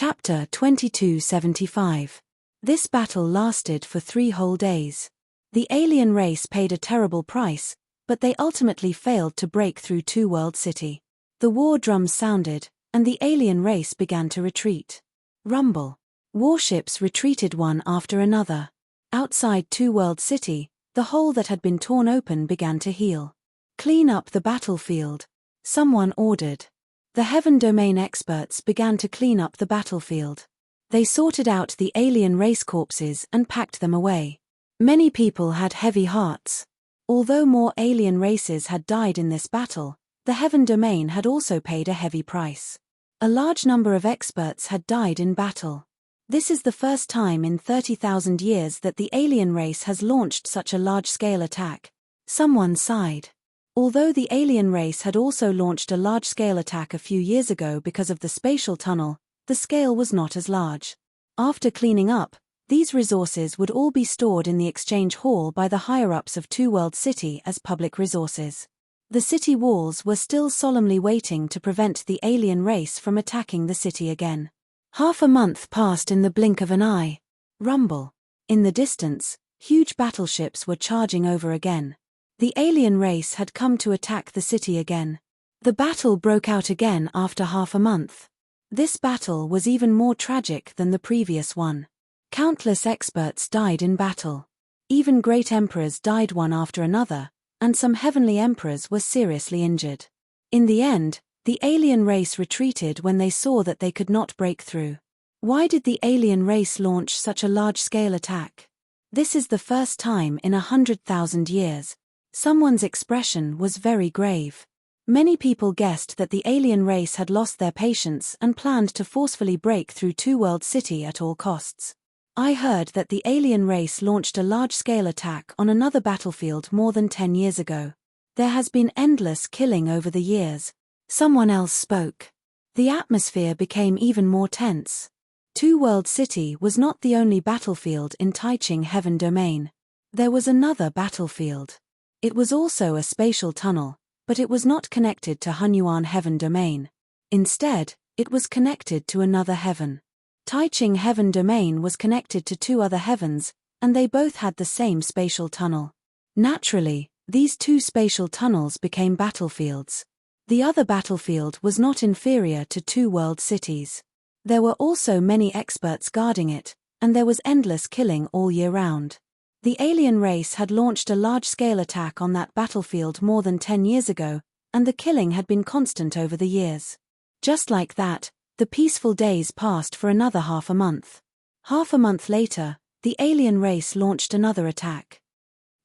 Chapter 2275. This battle lasted for 3 whole days. The alien race paid a terrible price, but they ultimately failed to break through Two World City. The war drums sounded, and the alien race began to retreat. Rumble. Warships retreated one after another. Outside Two World City, the hole that had been torn open began to heal. Clean up the battlefield, someone ordered. The Heaven Domain experts began to clean up the battlefield. They sorted out the alien race corpses and packed them away. Many people had heavy hearts. Although more alien races had died in this battle, the Heaven Domain had also paid a heavy price. A large number of experts had died in battle. This is the first time in 30,000 years that the alien race has launched such a large-scale attack. Someone sighed. Although the alien race had also launched a large-scale attack a few years ago because of the spatial tunnel, the scale was not as large. After cleaning up, these resources would all be stored in the exchange hall by the higher-ups of Two World City as public resources. The city walls were still solemnly waiting to prevent the alien race from attacking the city again. Half a month passed in the blink of an eye. Rumble. In the distance, huge battleships were charging over again. The alien race had come to attack the city again. The battle broke out again after half a month. This battle was even more tragic than the previous one. Countless experts died in battle. Even great emperors died one after another, and some heavenly emperors were seriously injured. In the end, the alien race retreated when they saw that they could not break through. Why did the alien race launch such a large-scale attack? This is the first time in 100,000 years. Someone's expression was very grave. Many people guessed that the alien race had lost their patience and planned to forcefully break through Two World City at all costs. I heard that the alien race launched a large-scale attack on another battlefield more than 10 years ago. There has been endless killing over the years. Someone else spoke. The atmosphere became even more tense. Two World City was not the only battlefield in Taiching Heaven Domain. There was another battlefield. It was also a spatial tunnel, but it was not connected to Hunyuan Heaven Domain. Instead, it was connected to another heaven. Taiching Heaven Domain was connected to 2 other heavens, and they both had the same spatial tunnel. Naturally, these 2 spatial tunnels became battlefields. The other battlefield was not inferior to 2 world cities. There were also many experts guarding it, and there was endless killing all year round. The alien race had launched a large-scale attack on that battlefield more than 10 years ago, and the killing had been constant over the years. Just like that, the peaceful days passed for another half a month. Half a month later, the alien race launched another attack.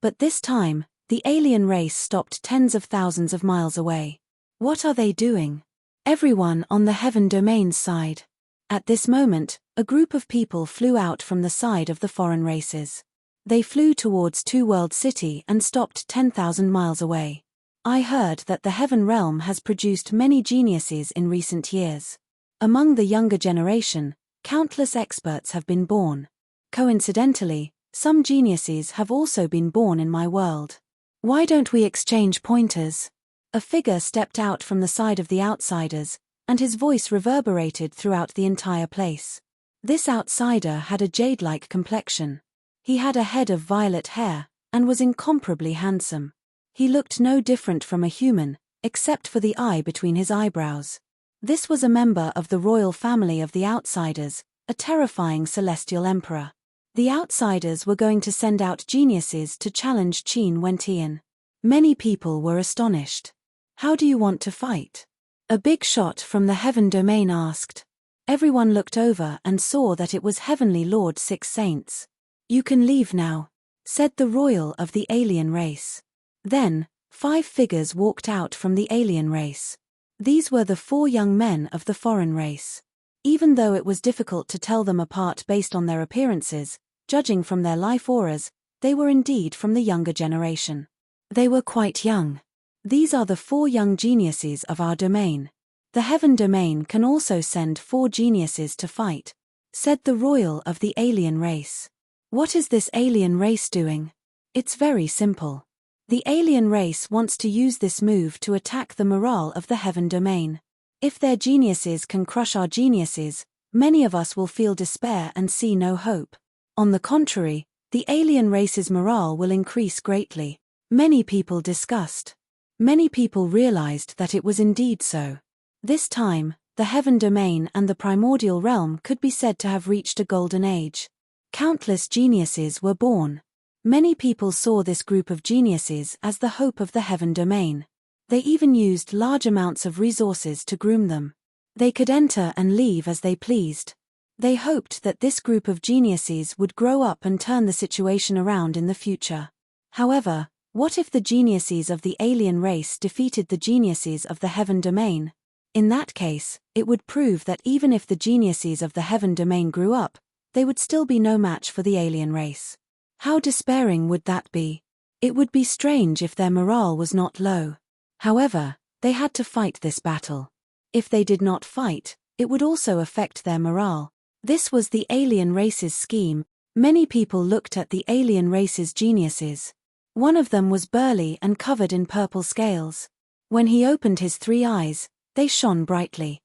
But this time, the alien race stopped tens of thousands of miles away. What are they doing? Everyone on the Heaven Domain's side. At this moment, a group of people flew out from the side of the foreign races. They flew towards Two World City and stopped 10,000 miles away. I heard that the Heaven Realm has produced many geniuses in recent years. Among the younger generation, countless experts have been born. Coincidentally, some geniuses have also been born in my world. Why don't we exchange pointers? A figure stepped out from the side of the outsiders, and his voice reverberated throughout the entire place. This outsider had a jade-like complexion. He had a head of violet hair, and was incomparably handsome. He looked no different from a human, except for the eye between his eyebrows. This was a member of the royal family of the Outsiders, a terrifying celestial emperor. The Outsiders were going to send out geniuses to challenge Qin Wentian. Many people were astonished. How do you want to fight? A big shot from the Heaven Domain asked. Everyone looked over and saw that it was Heavenly Lord 6 Saints. You can leave now, said the royal of the alien race. Then, 5 figures walked out from the alien race. These were the 4 young men of the foreign race. Even though it was difficult to tell them apart based on their appearances, judging from their life auras, they were indeed from the younger generation. They were quite young. These are the 4 young geniuses of our domain. The Heaven Domain can also send 4 geniuses to fight, said the royal of the alien race. What is this alien race doing? It's very simple. The alien race wants to use this move to attack the morale of the Heaven Domain. If their geniuses can crush our geniuses, many of us will feel despair and see no hope. On the contrary, the alien race's morale will increase greatly. Many people discussed. Many people realized that it was indeed so. This time, the heaven domain and the primordial realm could be said to have reached a golden age. Countless geniuses were born. Many people saw this group of geniuses as the hope of the heaven domain. They even used large amounts of resources to groom them. They could enter and leave as they pleased. They hoped that this group of geniuses would grow up and turn the situation around in the future. However, what if the geniuses of the alien race defeated the geniuses of the heaven domain? In that case, it would prove that even if the geniuses of the heaven domain grew up, they would still be no match for the alien race. How despairing would that be? It would be strange if their morale was not low. However, they had to fight this battle. If they did not fight, it would also affect their morale. This was the alien race's scheme. Many people looked at the alien race's geniuses. One of them was burly and covered in purple scales. When he opened his 3 eyes, they shone brightly.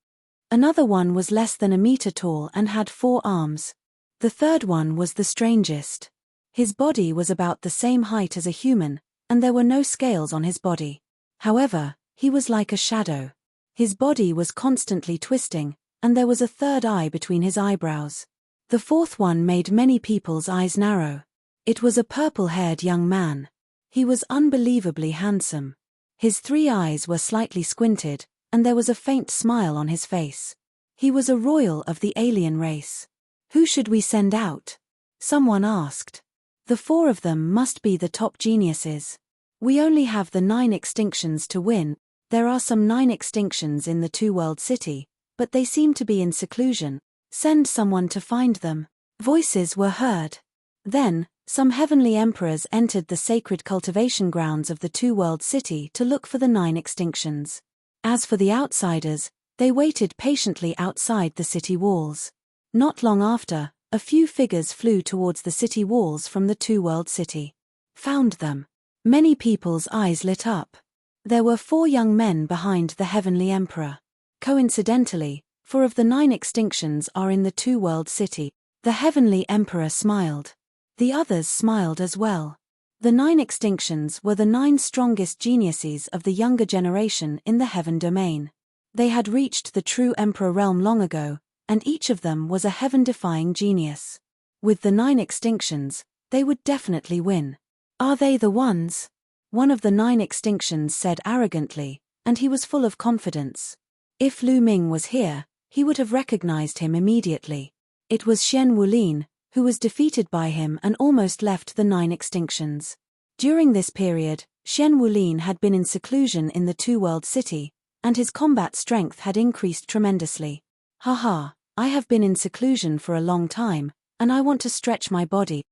Another one was less than a meter tall and had 4 arms. The third one was the strangest. His body was about the same height as a human, and there were no scales on his body. However, he was like a shadow. His body was constantly twisting, and there was a third eye between his eyebrows. The fourth one made many people's eyes narrow. It was a purple-haired young man. He was unbelievably handsome. His 3 eyes were slightly squinted, and there was a faint smile on his face. He was a royal of the alien race. Who should we send out? Someone asked. The 4 of them must be the top geniuses. We only have the 9 extinctions to win. There are some 9 extinctions in the 2-world city, but they seem to be in seclusion. Send someone to find them. Voices were heard. Then, some heavenly emperors entered the sacred cultivation grounds of the 2-world city to look for the 9 extinctions. As for the outsiders, they waited patiently outside the city walls. Not long after, a few figures flew towards the city walls from the 2-world city. Found them. Many people's eyes lit up. There were 4 young men behind the heavenly emperor. Coincidentally, 4 of the 9 extinctions are in the 2-world city. The heavenly emperor smiled. The others smiled as well. The 9 extinctions were the 9 strongest geniuses of the younger generation in the heaven domain. They had reached the true emperor realm long ago, and each of them was a heaven-defying genius. With the 9 extinctions, they would definitely win. Are they the ones? One of the 9 extinctions said arrogantly, and he was full of confidence. If Lu Ming was here, he would have recognized him immediately. It was Xian Wulin, who was defeated by him and almost left the 9 extinctions. During this period, Xian Wulin had been in seclusion in the 2-world city, and his combat strength had increased tremendously. Haha, I have been in seclusion for a long time, and I want to stretch my body.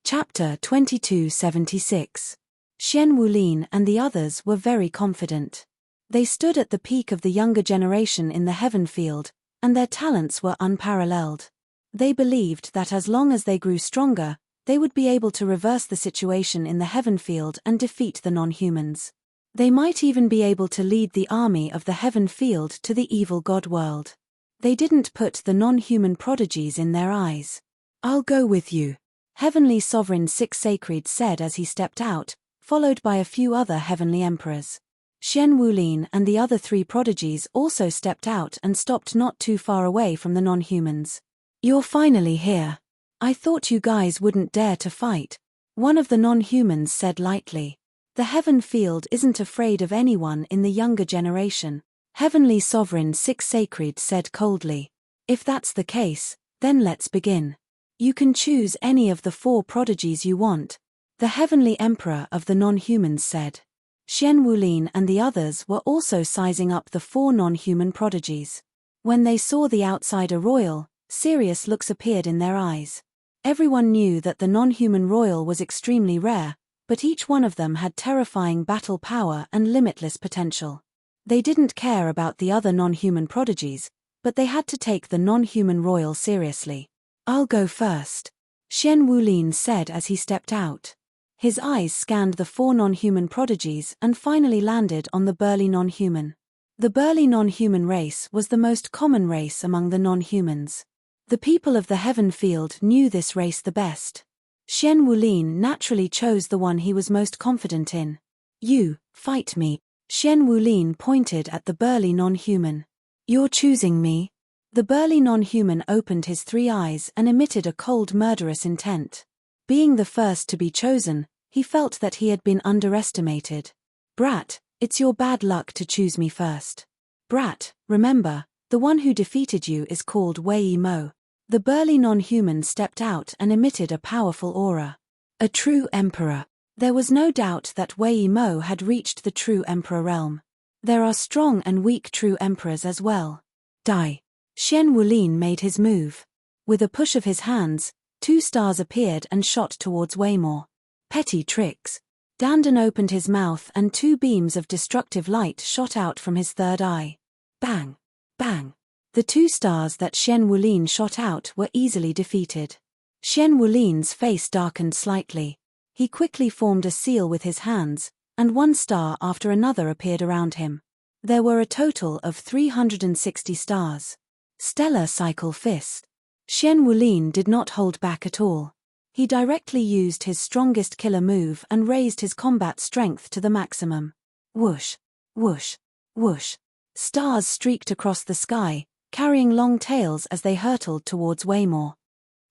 Chapter 2276. Xian Wulin and the others were very confident. They stood at the peak of the younger generation in the heaven field, and their talents were unparalleled. They believed that as long as they grew stronger, they would be able to reverse the situation in the heaven field and defeat the non-humans. They might even be able to lead the army of the heaven field to the evil god world. They didn't put the non-human prodigies in their eyes. I'll go with you, Heavenly Sovereign 6 Sacred said as he stepped out, followed by a few other heavenly emperors. Xian Wulin and the other 3 prodigies also stepped out and stopped not too far away from the non-humans. You're finally here. I thought you guys wouldn't dare to fight, one of the non-humans said lightly. The heaven field isn't afraid of anyone in the younger generation, Heavenly Sovereign 6 Sacred said coldly. If that's the case, then let's begin. You can choose any of the 4 prodigies you want, the heavenly emperor of the non-humans said. Xian Wulin and the others were also sizing up the 4 non-human prodigies. When they saw the outsider royal, serious looks appeared in their eyes. Everyone knew that the non-human royal was extremely rare, but each one of them had terrifying battle power and limitless potential. They didn't care about the other non-human prodigies, but they had to take the non-human royal seriously. I'll go first, Xian Wulin said as he stepped out. His eyes scanned the 4 non-human prodigies and finally landed on the burly non-human. The burly non-human race was the most common race among the non-humans. The people of the Heaven Field knew this race the best. Xian Wulin naturally chose the one he was most confident in. You, fight me. Xian Wulin pointed at the burly non-human. You're choosing me? The burly non-human opened his 3 eyes and emitted a cold murderous intent. Being the first to be chosen, he felt that he had been underestimated. Brat, it's your bad luck to choose me first. Brat, remember, the one who defeated you is called Wei Mo. The burly non-human stepped out and emitted a powerful aura. A true emperor. There was no doubt that Wei Mo had reached the true emperor realm. There are strong and weak true emperors as well. Die. Xian Wulin made his move. With a push of his hands, 2 stars appeared and shot towards Waymore. Petty tricks. Dandan opened his mouth and 2 beams of destructive light shot out from his 3rd eye. Bang! Bang! The 2 stars that Xian Wulin shot out were easily defeated. Xian Wulin's face darkened slightly. He quickly formed a seal with his hands, and 1 star after another appeared around him. There were a total of 360 stars. Stellar Cycle Fist. Xian Wulin did not hold back at all. He directly used his strongest killer move and raised his combat strength to the maximum. Whoosh! Whoosh! Whoosh! Stars streaked across the sky, carrying long tails as they hurtled towards Waymore.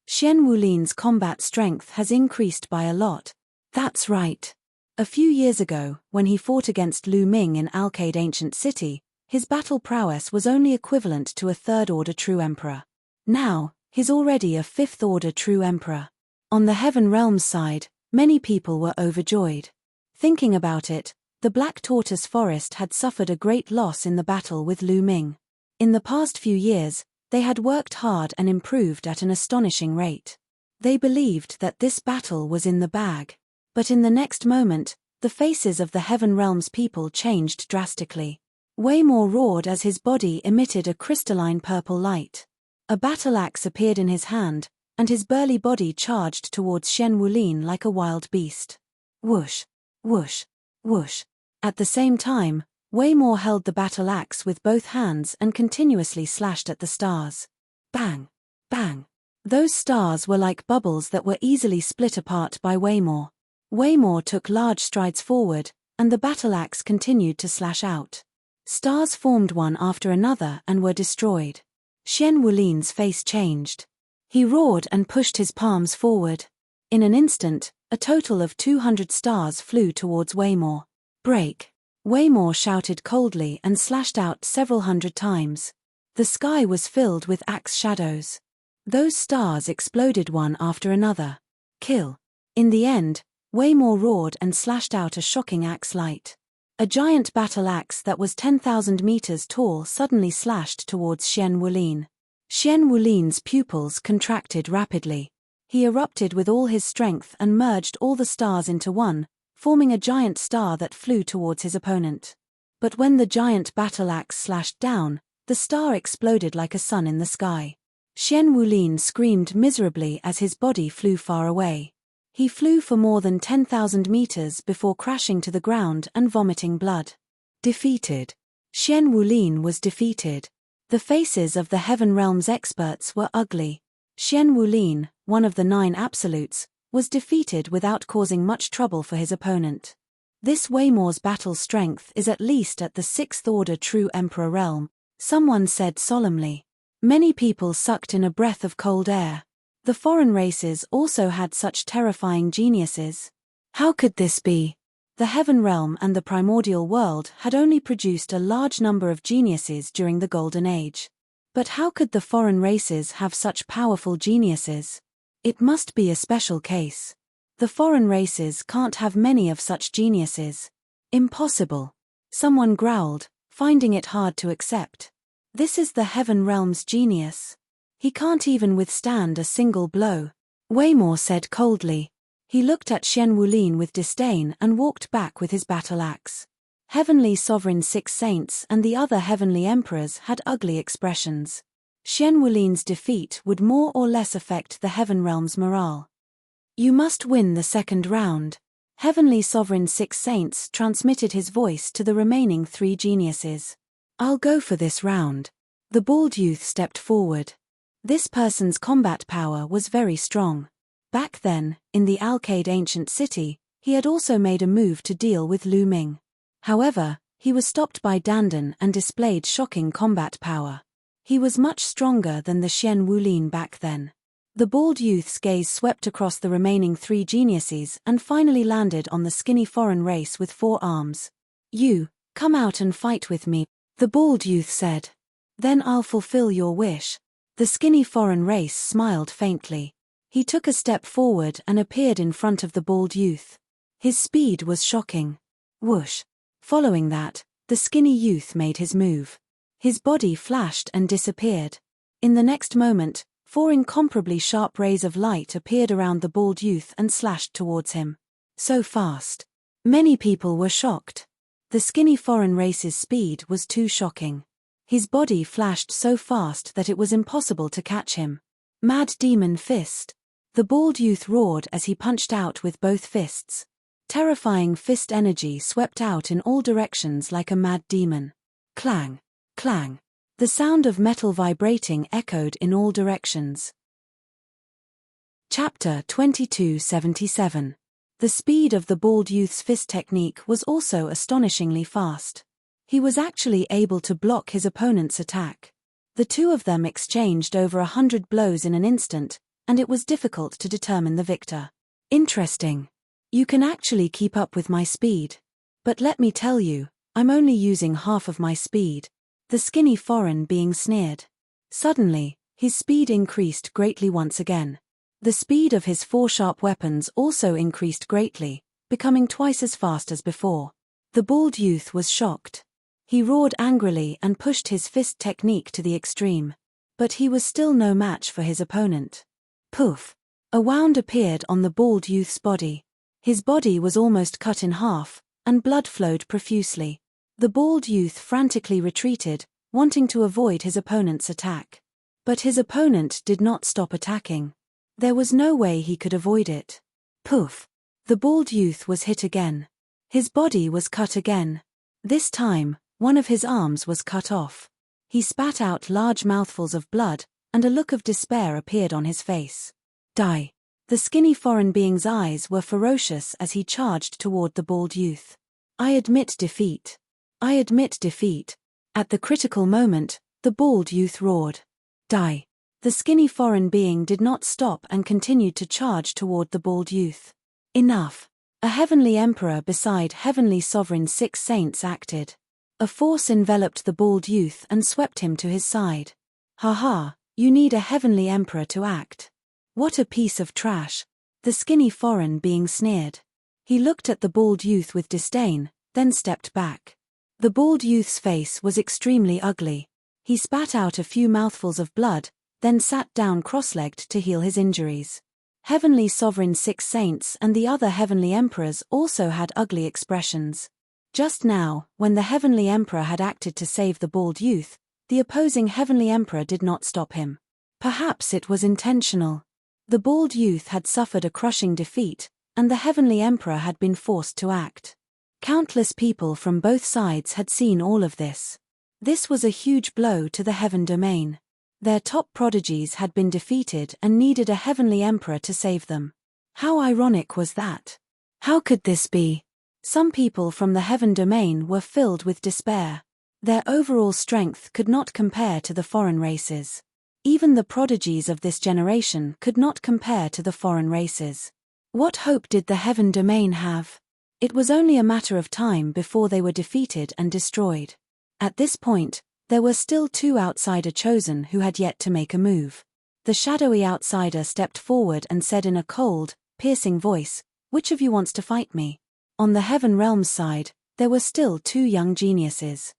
Xian Wulin's combat strength has increased by a lot. That's right. A few years ago, when he fought against Lu Ming in Alcade Ancient City, his battle prowess was only equivalent to a 3rd-order true emperor. Now, he's already a 5th-order true emperor. On the Heaven Realms side, many people were overjoyed. Thinking about it, the Black Tortoise Forest had suffered a great loss in the battle with Lu Ming. In the past few years, they had worked hard and improved at an astonishing rate. They believed that this battle was in the bag. But in the next moment, the faces of the Heaven Realms people changed drastically. Waymore roared as his body emitted a crystalline purple light. A battle axe appeared in his hand, and his burly body charged towards Xian Wulin like a wild beast. Whoosh! Whoosh! Whoosh! At the same time, Waymore held the battle axe with both hands and continuously slashed at the stars. Bang! Bang! Those stars were like bubbles that were easily split apart by Waymore. Waymore took large strides forward, and the battle axe continued to slash out. Stars formed one after another and were destroyed. Xian Wulin's face changed. He roared and pushed his palms forward. In an instant, a total of 200 stars flew towards Waymore. Break! Waymore shouted coldly and slashed out several hundred times. The sky was filled with axe shadows. Those stars exploded one after another. Kill! In the end, Waymore roared and slashed out a shocking axe light. A giant battle axe that was 10,000 meters tall suddenly slashed towards Xian Wulin. Xian Wulin's pupils contracted rapidly. He erupted with all his strength and merged all the stars into one, forming a giant star that flew towards his opponent. But when the giant battle axe slashed down, the star exploded like a sun in the sky. Xian Wulin screamed miserably as his body flew far away. He flew for more than 10,000 meters before crashing to the ground and vomiting blood. Defeated. Xian Wulin was defeated. The faces of the Heaven Realms experts were ugly. Xian Wulin, one of the 9 absolutes, was defeated without causing much trouble for his opponent. This Waymore's battle strength is at least at the 6th-order true emperor realm, someone said solemnly. Many people sucked in a breath of cold air. The foreign races also had such terrifying geniuses. How could this be? The Heaven Realm and the primordial world had only produced a large number of geniuses during the Golden Age. But how could the foreign races have such powerful geniuses? It must be a special case. The foreign races can't have many of such geniuses. Impossible. Someone growled, finding it hard to accept. This is the Heaven Realm's genius. He can't even withstand a single blow. Waymore said coldly. He looked at Xian Wulin with disdain and walked back with his battle axe. Heavenly Sovereign 6 Saints and the other heavenly emperors had ugly expressions. Xian Wulin's defeat would more or less affect the Heaven Realm's morale. You must win the 2nd round. Heavenly Sovereign 6 Saints transmitted his voice to the remaining 3 geniuses. I'll go for this round. The bald youth stepped forward. This person's combat power was very strong. Back then, in the Alcade ancient city, he had also made a move to deal with Lu Ming. However, he was stopped by Dandan and displayed shocking combat power. He was much stronger than the Xian Wulin back then. The bald youth's gaze swept across the remaining 3 geniuses and finally landed on the skinny foreign race with 4 arms. You, come out and fight with me, the bald youth said. Then I'll fulfill your wish. The skinny foreign race smiled faintly. He took a step forward and appeared in front of the bald youth. His speed was shocking. Whoosh. Following that, the skinny youth made his move. His body flashed and disappeared. In the next moment, 4 incomparably sharp rays of light appeared around the bald youth and slashed towards him. So fast. Many people were shocked. The skinny foreign race's speed was too shocking. His body flashed so fast that it was impossible to catch him. Mad Demon Fist. The bald youth roared as he punched out with both fists. Terrifying fist energy swept out in all directions like a mad demon. Clang, clang. The sound of metal vibrating echoed in all directions. Chapter 2277. The speed of the bald youth's fist technique was also astonishingly fast. He was actually able to block his opponent's attack. The 2 of them exchanged over 100 blows in an instant, and it was difficult to determine the victor. Interesting. You can actually keep up with my speed. But let me tell you, I'm only using half of my speed. The skinny foreign being sneered. Suddenly, his speed increased greatly once again. The speed of his 4 sharp weapons also increased greatly, becoming twice as fast as before. The bald youth was shocked. He roared angrily and pushed his fist technique to the extreme. But he was still no match for his opponent. Poof! A wound appeared on the bald youth's body. His body was almost cut in half, and blood flowed profusely. The bald youth frantically retreated, wanting to avoid his opponent's attack. But his opponent did not stop attacking. There was no way he could avoid it. Poof! The bald youth was hit again. His body was cut again. This time, one of his arms was cut off. He spat out large mouthfuls of blood, and a look of despair appeared on his face. Die! The skinny foreign being's eyes were ferocious as he charged toward the bald youth. I admit defeat. I admit defeat. At the critical moment, the bald youth roared. Die! The skinny foreign being did not stop and continued to charge toward the bald youth. Enough! A heavenly emperor beside heavenly sovereign 6 saints acted. A force enveloped the bald youth and swept him to his side. Ha, you need a heavenly emperor to act. What a piece of trash! The skinny foreign being sneered. He looked at the bald youth with disdain, then stepped back. The bald youth's face was extremely ugly. He spat out a few mouthfuls of blood, then sat down cross-legged to heal his injuries. Heavenly Sovereign 6 saints and the other heavenly emperors also had ugly expressions. Just now, when the heavenly emperor had acted to save the bald youth, the opposing heavenly emperor did not stop him. Perhaps it was intentional. The bald youth had suffered a crushing defeat, and the heavenly emperor had been forced to act. Countless people from both sides had seen all of this. This was a huge blow to the heaven domain. Their top prodigies had been defeated and needed a heavenly emperor to save them. How ironic was that? How could this be? Some people from the heaven domain were filled with despair. Their overall strength could not compare to the foreign races. Even the prodigies of this generation could not compare to the foreign races. What hope did the heaven domain have? It was only a matter of time before they were defeated and destroyed. At this point, there were still 2 outsider chosen who had yet to make a move. The shadowy outsider stepped forward and said in a cold, piercing voice, "Which of you wants to fight me?" On the Heaven Realms side, there were still 2 young geniuses.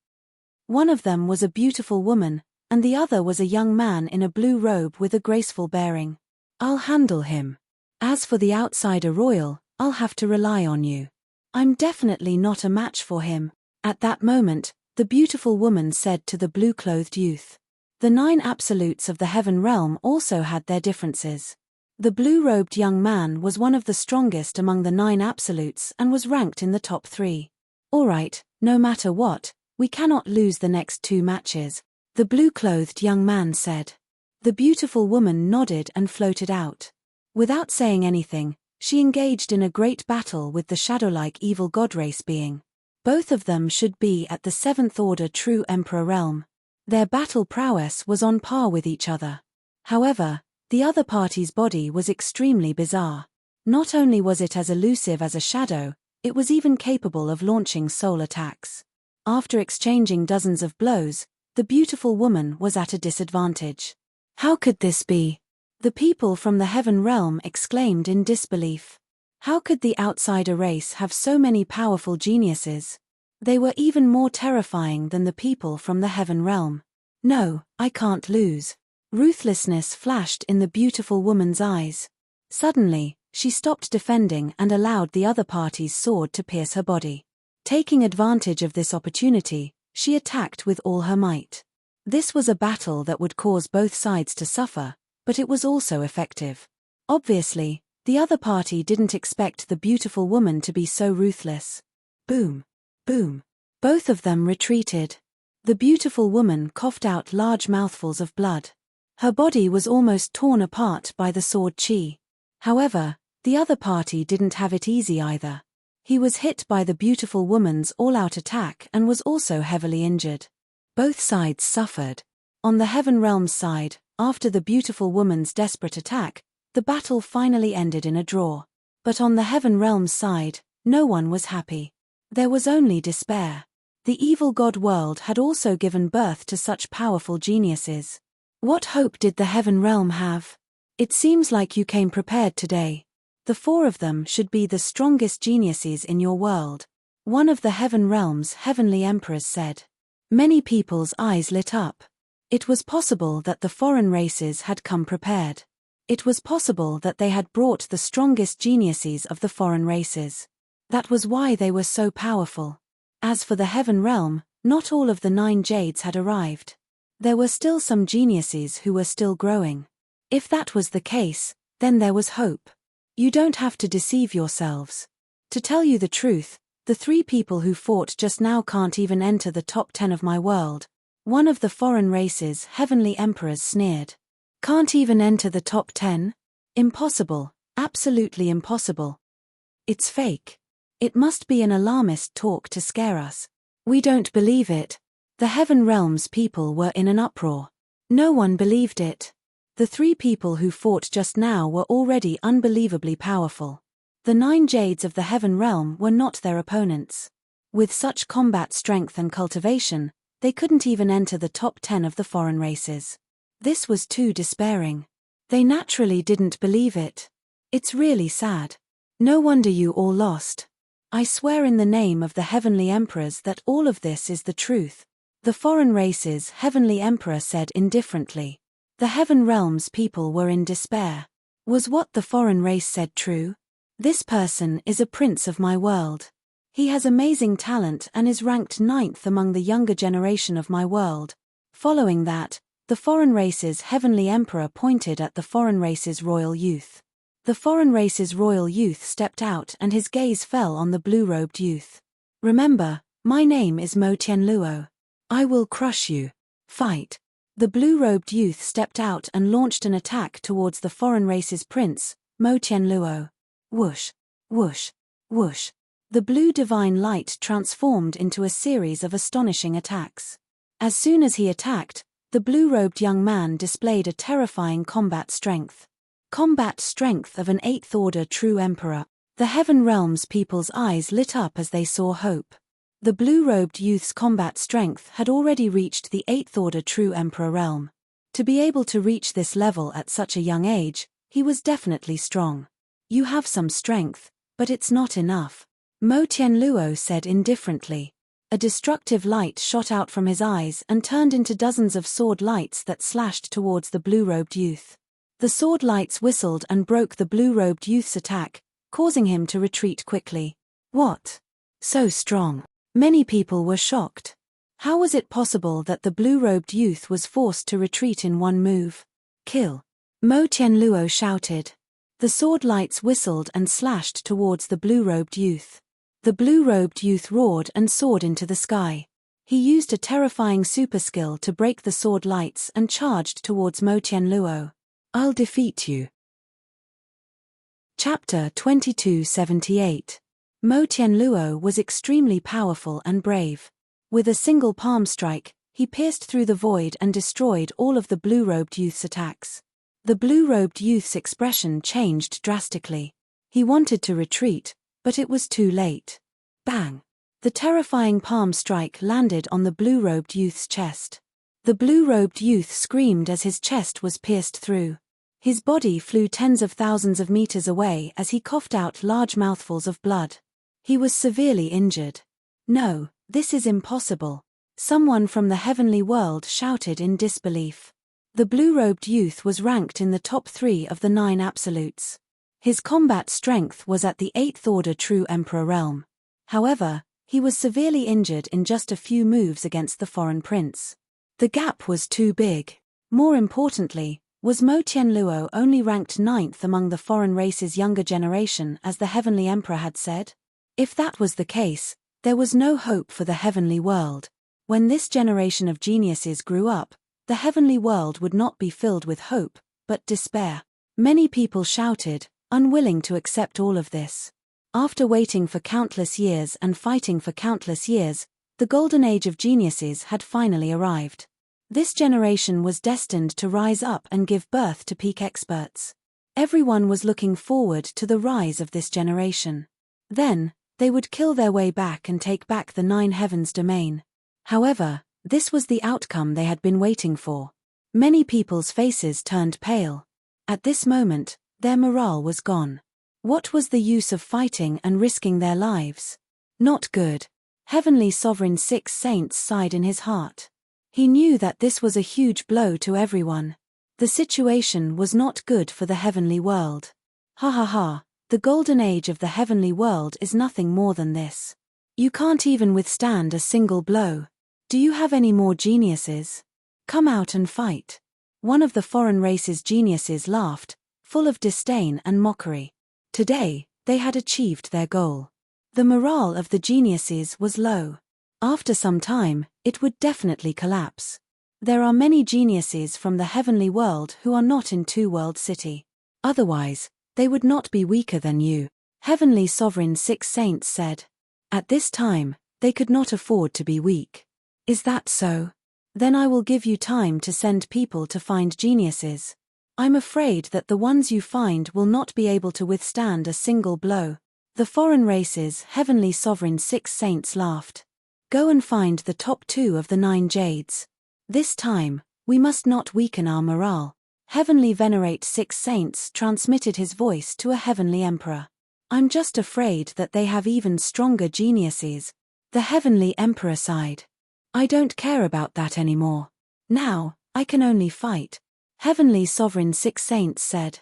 One of them was a beautiful woman, and the other was a young man in a blue robe with a graceful bearing. I'll handle him. As for the outsider royal, I'll have to rely on you. I'm definitely not a match for him. At that moment, the beautiful woman said to the blue-clothed youth. The 9 absolutes of the Heaven Realm also had their differences. The blue-robed young man was one of the strongest among the 9 absolutes and was ranked in the top 3. All right, no matter what, We cannot lose the next 2 matches, the blue-clothed young man said. The beautiful woman nodded and floated out. Without saying anything, she engaged in a great battle with the shadow-like evil god race being. Both of them should be at the 7th order true emperor realm. Their battle prowess was on par with each other. However, the other party's body was extremely bizarre. Not only was it as elusive as a shadow, it was even capable of launching soul attacks. After exchanging dozens of blows, the beautiful woman was at a disadvantage. How could this be? The people from the heaven realm exclaimed in disbelief. How could the outsider race have so many powerful geniuses? They were even more terrifying than the people from the heaven realm. No, I can't lose. Ruthlessness flashed in the beautiful woman's eyes. Suddenly, she stopped defending and allowed the other party's sword to pierce her body. Taking advantage of this opportunity, she attacked with all her might. This was a battle that would cause both sides to suffer, but it was also effective. Obviously, the other party didn't expect the beautiful woman to be so ruthless. Boom. Boom. Both of them retreated. The beautiful woman coughed out large mouthfuls of blood. Her body was almost torn apart by the sword chi. However, the other party didn't have it easy either. He was hit by the beautiful woman's all-out attack and was also heavily injured. Both sides suffered. On the heaven realm's side, after the beautiful woman's desperate attack, the battle finally ended in a draw. But on the heaven realm's side, no one was happy. There was only despair. The evil god world had also given birth to such powerful geniuses. What hope did the heaven realm have? It seems like you came prepared today. The 4 of them should be the strongest geniuses in your world, one of the heaven realm's heavenly emperors said. Many people's eyes lit up. It was possible that the foreign races had come prepared. It was possible that they had brought the strongest geniuses of the foreign races. That was why they were so powerful. As for the heaven realm, not all of the 9 jades had arrived. There were still some geniuses who were still growing. If that was the case, then there was hope. You don't have to deceive yourselves. To tell you the truth, the 3 people who fought just now can't even enter the top 10 of my world. One of the foreign race's heavenly emperors sneered. Can't even enter the top 10? Impossible, absolutely impossible. It's fake. It must be an alarmist talk to scare us. We don't believe it. The heaven realm's people were in an uproar. No one believed it. The 3 people who fought just now were already unbelievably powerful. The 9 jades of the heaven realm were not their opponents. With such combat strength and cultivation, they couldn't even enter the top 10 of the foreign races. This was too despairing. They naturally didn't believe it. It's really sad. No wonder you all lost. I swear in the name of the heavenly emperors that all of this is the truth. The foreign race's heavenly emperor said indifferently. The heaven realm's people were in despair. Was what the foreign race said true? This person is a prince of my world. He has amazing talent and is ranked 9th among the younger generation of my world. Following that, the foreign race's heavenly emperor pointed at the foreign race's royal youth. The foreign race's royal youth stepped out and his gaze fell on the blue-robed youth. Remember, my name is Mo Tianluo. I will crush you. Fight. The blue-robed youth stepped out and launched an attack towards the foreign race's prince, Mo Tianluo. Whoosh, whoosh, whoosh. The blue divine light transformed into a series of astonishing attacks. As soon as he attacked, the blue-robed young man displayed a terrifying combat strength. Combat strength of an 8th order true emperor. The heaven realm's people's eyes lit up as they saw hope. The blue-robed youth's combat strength had already reached the 8th order true emperor realm. To be able to reach this level at such a young age, he was definitely strong. You have some strength, but it's not enough. Mo Tianluo said indifferently. A destructive light shot out from his eyes and turned into dozens of sword lights that slashed towards the blue-robed youth. The sword lights whistled and broke the blue-robed youth's attack, causing him to retreat quickly. What? So strong. Many people were shocked. How was it possible that the blue-robed youth was forced to retreat in one move? Kill. Mo Tianluo shouted. The sword lights whistled and slashed towards the blue-robed youth. The blue-robed youth roared and soared into the sky. He used a terrifying super skill to break the sword lights and charged towards Mo Tianluo. "I'll defeat you." Chapter 2278. Mo Tianluo was extremely powerful and brave. With a single palm strike, he pierced through the void and destroyed all of the blue-robed youth's attacks. The blue-robed youth's expression changed drastically. He wanted to retreat, but it was too late. Bang! The terrifying palm strike landed on the blue-robed youth's chest. The blue-robed youth screamed as his chest was pierced through. His body flew tens of thousands of meters away as he coughed out large mouthfuls of blood. He was severely injured. "No, this is impossible," someone from the heavenly world shouted in disbelief. The blue-robed youth was ranked in the top 3 of the 9 absolutes. His combat strength was at the 8th order true emperor realm. However, he was severely injured in just a few moves against the foreign prince. The gap was too big. More importantly, was Mo Tianluo only ranked 9th among the foreign race's younger generation as the heavenly emperor had said? If that was the case, there was no hope for the heavenly world. When this generation of geniuses grew up, the heavenly world would not be filled with hope, but despair. Many people shouted, unwilling to accept all of this. After waiting for countless years and fighting for countless years, the golden age of geniuses had finally arrived. This generation was destined to rise up and give birth to peak experts. Everyone was looking forward to the rise of this generation. Then, they would kill their way back and take back the 9 heavens domain. However, this was the outcome they had been waiting for. Many people's faces turned pale. At this moment, their morale was gone. What was the use of fighting and risking their lives? Not good. Heavenly Sovereign 6 Saints sighed in his heart. He knew that this was a huge blow to everyone. The situation was not good for the heavenly world. Ha ha ha, the golden age of the heavenly world is nothing more than this. You can't even withstand a single blow. Do you have any more geniuses? Come out and fight. One of the foreign race's geniuses laughed, full of disdain and mockery. Today, they had achieved their goal. The morale of the geniuses was low. After some time, it would definitely collapse. There are many geniuses from the heavenly world who are not in Two World City. Otherwise, they would not be weaker than you, Heavenly Sovereign 6 Saints said. At this time, they could not afford to be weak. Is that so? Then I will give you time to send people to find geniuses. I'm afraid that the ones you find will not be able to withstand a single blow. The foreign race's Heavenly Sovereign 6 Saints laughed. Go and find the top 2 of the 9 Jades. This time, we must not weaken our morale. Heavenly Venerate 6 Saints transmitted his voice to a heavenly emperor. I'm just afraid that they have even stronger geniuses. The heavenly emperor sighed. I don't care about that anymore. Now, I can only fight. Heavenly Sovereign 6 Saints said.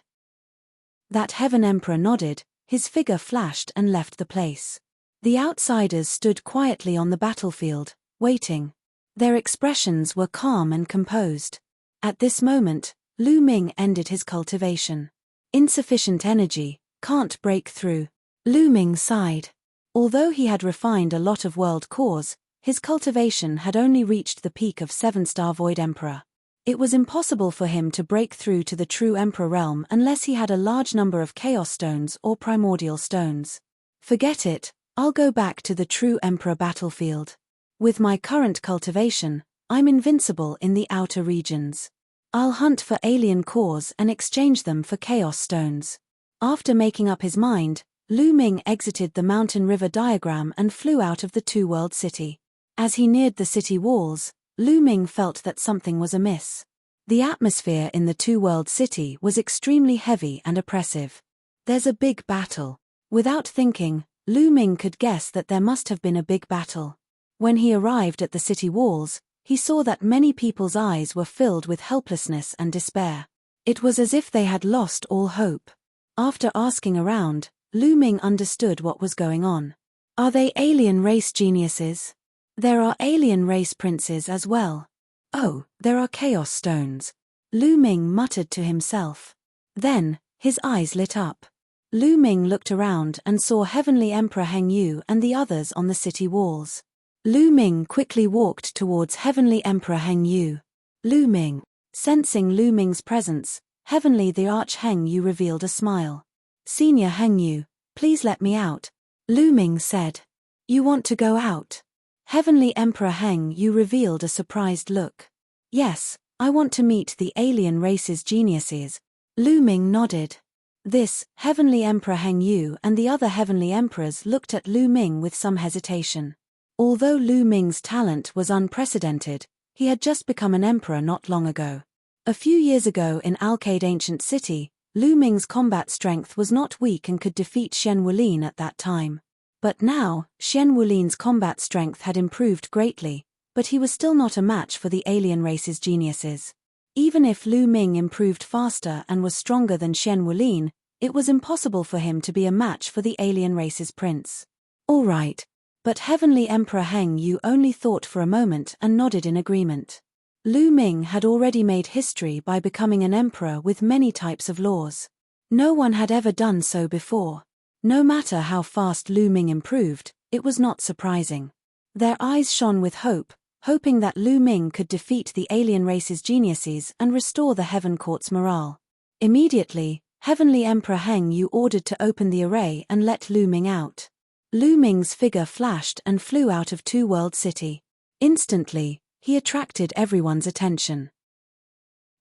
That heaven emperor nodded, his figure flashed and left the place. The outsiders stood quietly on the battlefield, waiting. Their expressions were calm and composed. At this moment, Lu Ming ended his cultivation. Insufficient energy, can't break through. Lu Ming sighed. Although he had refined a lot of world cores, his cultivation had only reached the peak of 7-star Void Emperor. It was impossible for him to break through to the true Emperor realm unless he had a large number of Chaos Stones or Primordial Stones. Forget it, I'll go back to the true Emperor battlefield. With my current cultivation, I'm invincible in the outer regions. I'll hunt for alien cores and exchange them for Chaos Stones. After making up his mind, Lu Ming exited the mountain river diagram and flew out of the two-world city. As he neared the city walls, Lu Ming felt that something was amiss. The atmosphere in the two-world city was extremely heavy and oppressive. There's a big battle. Without thinking, Lu Ming could guess that there must have been a big battle. When he arrived at the city walls, he saw that many people's eyes were filled with helplessness and despair. It was as if they had lost all hope. After asking around, Lu Ming understood what was going on. Are they alien race geniuses? There are alien race princes as well. Oh, there are Chaos Stones. Lu Ming muttered to himself. Then, his eyes lit up. Lu Ming looked around and saw Heavenly Emperor Heng Yu and the others on the city walls. Lu Ming quickly walked towards Heavenly Emperor Heng Yu. Lu Ming. Sensing Lu Ming's presence, Heavenly the Arch-Heng Yu revealed a smile. Senior Heng Yu, please let me out, Lu Ming said. You want to go out? Heavenly Emperor Heng Yu revealed a surprised look. Yes, I want to meet the alien race's geniuses. Lu Ming nodded. This, Heavenly Emperor Heng Yu and the other Heavenly Emperors looked at Lu Ming with some hesitation. Although Lu Ming's talent was unprecedented, he had just become an emperor not long ago. A few years ago in Alcade Ancient City, Lu Ming's combat strength was not weak and could defeat Shen Wulin at that time. But now, Shen Wulin's combat strength had improved greatly, but he was still not a match for the alien race's geniuses. Even if Lu Ming improved faster and was stronger than Shen Wulin, it was impossible for him to be a match for the alien race's prince. All right. But Heavenly Emperor Heng Yu only thought for a moment and nodded in agreement. Lu Ming had already made history by becoming an emperor with many types of laws. No one had ever done so before. No matter how fast Lu Ming improved, it was not surprising. Their eyes shone with hope, hoping that Lu Ming could defeat the alien race's geniuses and restore the Heaven Court's morale. Immediately, Heavenly Emperor Heng Yu ordered to open the array and let Lu Ming out. Lu Ming's figure flashed and flew out of Two World City. Instantly, he attracted everyone's attention.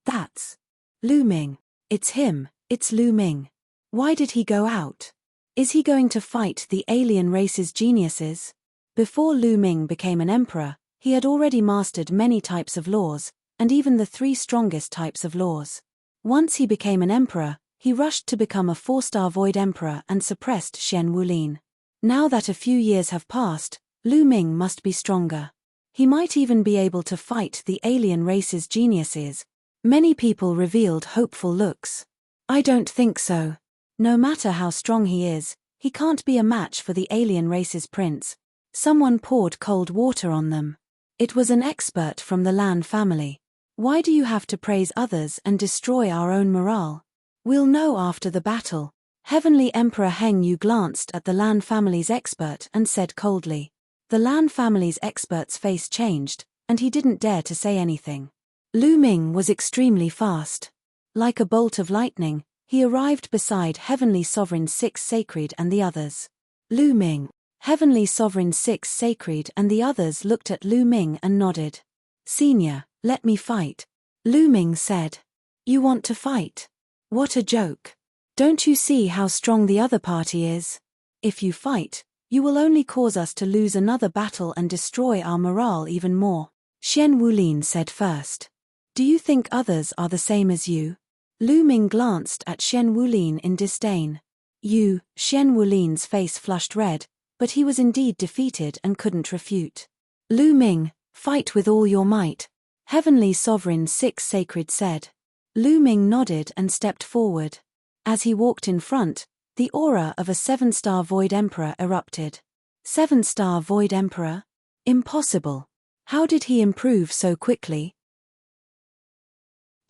That's Lu Ming. It's him, it's Lu Ming. Why did he go out? Is he going to fight the alien race's geniuses? Before Lu Ming became an emperor, he had already mastered many types of laws, and even the 3 strongest types of laws. Once he became an emperor, he rushed to become a 4-star Void Emperor and suppressed Shen Wulin. Now that a few years have passed, Lu Ming must be stronger. He might even be able to fight the alien race's geniuses. Many people revealed hopeful looks. I don't think so. No matter how strong he is, he can't be a match for the alien race's prince. Someone poured cold water on them. It was an expert from the Lan family. Why do you have to praise others and destroy our own morale? We'll know after the battle. Heavenly Emperor Heng Yu glanced at the Lan family's expert and said coldly. The Lan family's expert's face changed, and he didn't dare to say anything. Lu Ming was extremely fast. Like a bolt of lightning, he arrived beside Heavenly Sovereign 6 Sacred and the others. Lu Ming. Heavenly Sovereign 6 Sacred and the others looked at Lu Ming and nodded. Senior, let me fight. Lu Ming said. You want to fight? What a joke. Don't you see how strong the other party is? If you fight, you will only cause us to lose another battle and destroy our morale even more. Shen Wulin said first. Do you think others are the same as you? Lu Ming glanced at Shen Wulin in disdain. Shen Wulin's face flushed red, but he was indeed defeated and couldn't refute. Lu Ming, fight with all your might. Heavenly Sovereign 6 Sacred said. Lu Ming nodded and stepped forward. As he walked in front, the aura of a 7-star Void Emperor erupted. 7-star Void Emperor? Impossible. How did he improve so quickly?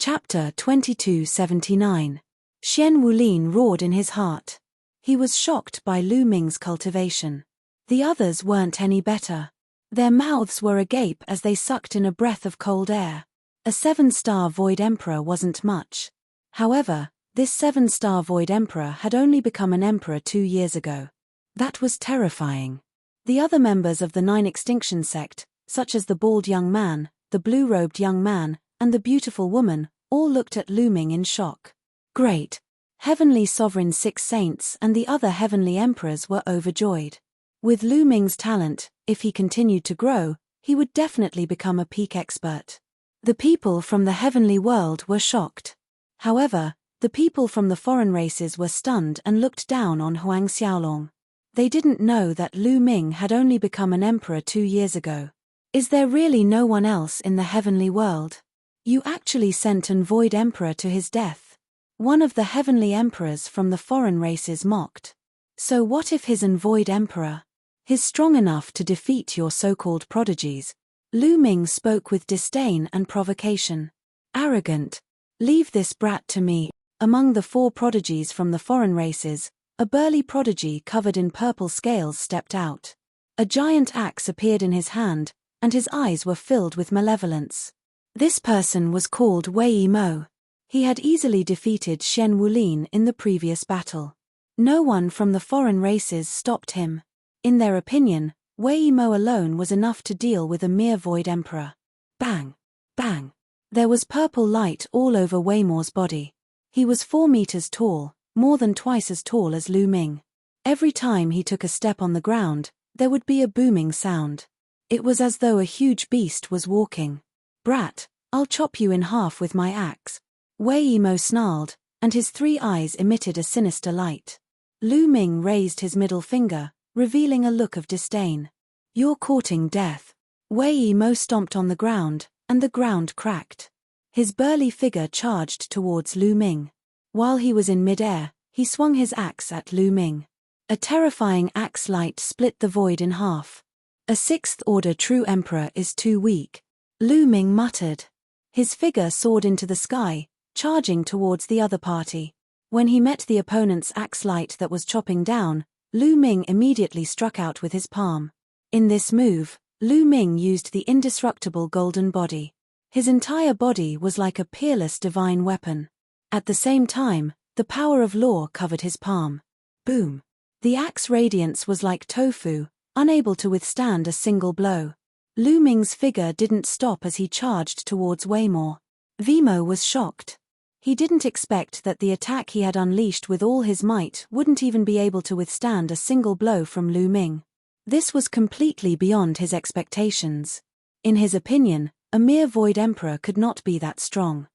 Chapter 2279. Shen Wulin roared in his heart. He was shocked by Lu Ming's cultivation. The others weren't any better. Their mouths were agape as they sucked in a breath of cold air. A 7-star Void Emperor wasn't much. However, this 7-star Void Emperor had only become an emperor 2 years ago. That was terrifying. The other members of the 9 Extinction sect, such as the bald young man, the blue-robed young man, and the beautiful woman, all looked at Lu Ming in shock. Great. Heavenly Sovereign 6 Saints and the other Heavenly Emperors were overjoyed. With Lu Ming's talent, if he continued to grow, he would definitely become a peak expert. The people from the heavenly world were shocked. However, the people from the foreign races were stunned and looked down on Huang Xiaolong. They didn't know that Lu Ming had only become an emperor 2 years ago. Is there really no one else in the heavenly world? You actually sent an Void Emperor to his death. One of the heavenly emperors from the foreign races mocked. So what if his Void Emperor is strong enough to defeat your so-called prodigies? Lu Ming spoke with disdain and provocation. Arrogant. Leave this brat to me. Among the 4 prodigies from the foreign races, a burly prodigy covered in purple scales stepped out. A giant axe appeared in his hand, and his eyes were filled with malevolence. This person was called Wei Mo. He had easily defeated Shen Wulin in the previous battle. No one from the foreign races stopped him. In their opinion, Wei Mo alone was enough to deal with a mere Void Emperor. Bang! Bang! There was purple light all over Wei Mo's body. He was 4 meters tall, more than twice as tall as Lu Ming. Every time he took a step on the ground, there would be a booming sound. It was as though a huge beast was walking. Brat, I'll chop you in half with my axe. Wei Mo snarled, and his 3 eyes emitted a sinister light. Lu Ming raised his middle finger, revealing a look of disdain. You're courting death. Wei Mo stomped on the ground, and the ground cracked. His burly figure charged towards Lu Ming. While he was in midair, he swung his axe at Lu Ming. A terrifying axe light split the void in half. A 6th-order true emperor is too weak, Lu Ming muttered. His figure soared into the sky, charging towards the other party. When he met the opponent's axe light that was chopping down, Lu Ming immediately struck out with his palm. In this move, Lu Ming used the indestructible golden body. His entire body was like a peerless divine weapon. At the same time, the power of law covered his palm. Boom! The axe radiance was like tofu, unable to withstand a single blow. Lu Ming's figure didn't stop as he charged towards Wei Mo. Vimo was shocked. He didn't expect that the attack he had unleashed with all his might wouldn't even be able to withstand a single blow from Lu Ming. This was completely beyond his expectations. In his opinion, a mere Void Emperor could not be that strong.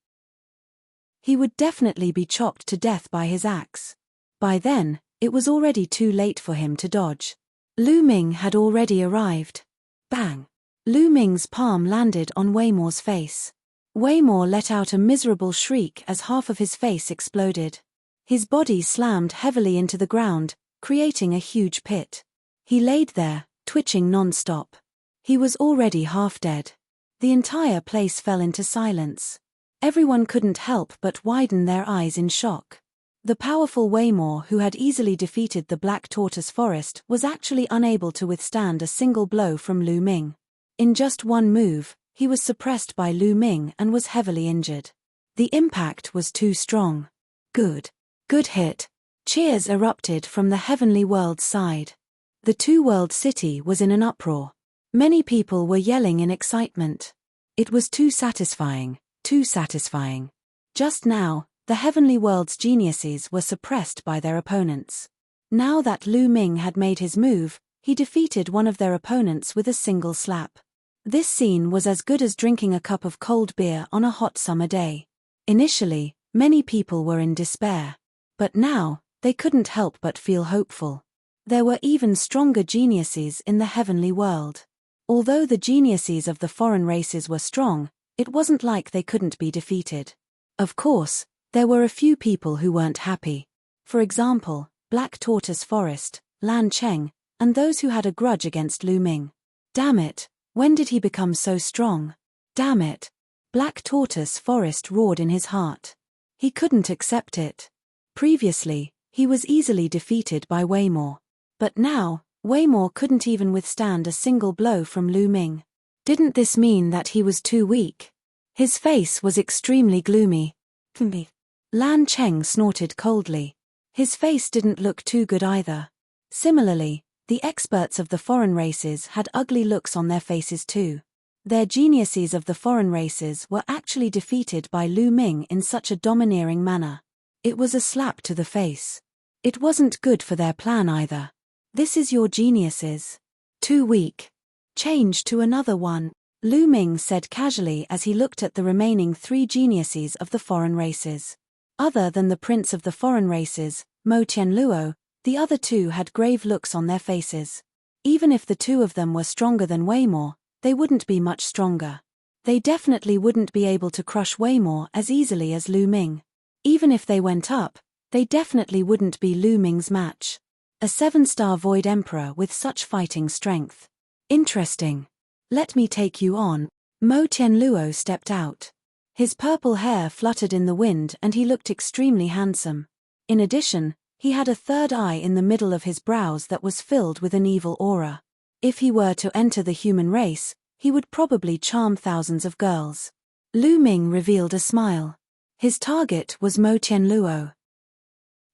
He would definitely be chopped to death by his axe. By then, it was already too late for him to dodge. Lu Ming had already arrived. Bang! Lu Ming's palm landed on Wei Mo's face. Wei Mo let out a miserable shriek as half of his face exploded. His body slammed heavily into the ground, creating a huge pit. He laid there, twitching non-stop. He was already half dead. The entire place fell into silence. Everyone couldn't help but widen their eyes in shock. The powerful Wei Mo, who had easily defeated the Black Tortoise Forest, was actually unable to withstand a single blow from Lu Ming. In just one move, he was suppressed by Lu Ming and was heavily injured. The impact was too strong. Good. Good hit. Cheers erupted from the heavenly world's side. The two-world city was in an uproar. Many people were yelling in excitement. It was too satisfying, too satisfying. Just now, the heavenly world's geniuses were suppressed by their opponents. Now that Lu Ming had made his move, he defeated one of their opponents with a single slap. This scene was as good as drinking a cup of cold beer on a hot summer day. Initially, many people were in despair. But now, they couldn't help but feel hopeful. There were even stronger geniuses in the heavenly world. Although the geniuses of the foreign races were strong, it wasn't like they couldn't be defeated. Of course, there were a few people who weren't happy. For example, Black Tortoise Forest, Lan Cheng, and those who had a grudge against Lu Ming. Damn it, when did he become so strong? Damn it. Black Tortoise Forest roared in his heart. He couldn't accept it. Previously, he was easily defeated by Wei Mo. But now, Wei Mo couldn't even withstand a single blow from Lu Ming. Didn't this mean that he was too weak? His face was extremely gloomy. Lan Cheng snorted coldly. His face didn't look too good either. Similarly, the experts of the foreign races had ugly looks on their faces too. Their geniuses of the foreign races were actually defeated by Lu Ming in such a domineering manner. It was a slap to the face. It wasn't good for their plan either. This is your geniuses. Too weak. Change to another one, Lu Ming said casually as he looked at the remaining 3 geniuses of the foreign races. Other than the prince of the foreign races, Mo Tianluo, the other 2 had grave looks on their faces. Even if the 2 of them were stronger than Wei Mo, they wouldn't be much stronger. They definitely wouldn't be able to crush Wei Mo as easily as Lu Ming. Even if they went up, they definitely wouldn't be Lu Ming's match. A 7-star Void Emperor with such fighting strength. Interesting. Let me take you on. Mo Tianluo stepped out. His purple hair fluttered in the wind and he looked extremely handsome. In addition, he had a third eye in the middle of his brows that was filled with an evil aura. If he were to enter the human race, he would probably charm thousands of girls. Lu Ming revealed a smile. His target was Mo Qianluo.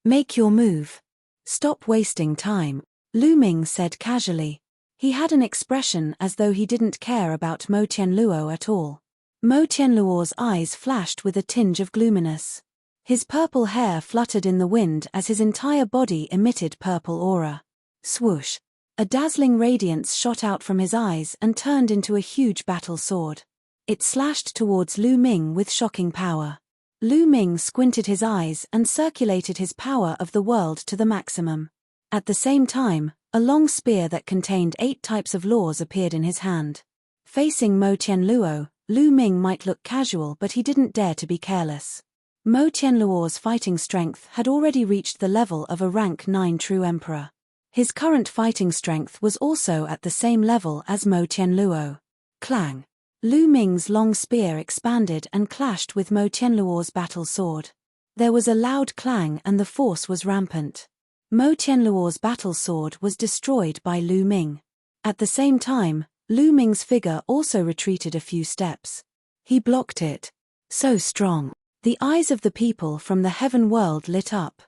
Make your move. Stop wasting time, Lu Ming said casually. He had an expression as though he didn't care about Mo Qianluo at all. Mo Qianluo's eyes flashed with a tinge of gloominess. His purple hair fluttered in the wind as his entire body emitted purple aura. Swoosh! A dazzling radiance shot out from his eyes and turned into a huge battle sword. It slashed towards Lu Ming with shocking power. Lu Ming squinted his eyes and circulated his power of the world to the maximum. At the same time, a long spear that contained 8 types of laws appeared in his hand. Facing Mo Qianluo, Lu Ming might look casual, but he didn't dare to be careless. Mo Qianluo's fighting strength had already reached the level of a rank 9 true emperor. His current fighting strength was also at the same level as Mo Qianluo. Clang! Lu Ming's long spear expanded and clashed with Mo Qianluo's battle sword. There was a loud clang and the force was rampant. Mo Qianluo's battle sword was destroyed by Lu Ming. At the same time, Lu Ming's figure also retreated a few steps. He blocked it. So strong. The eyes of the people from the heaven world lit up.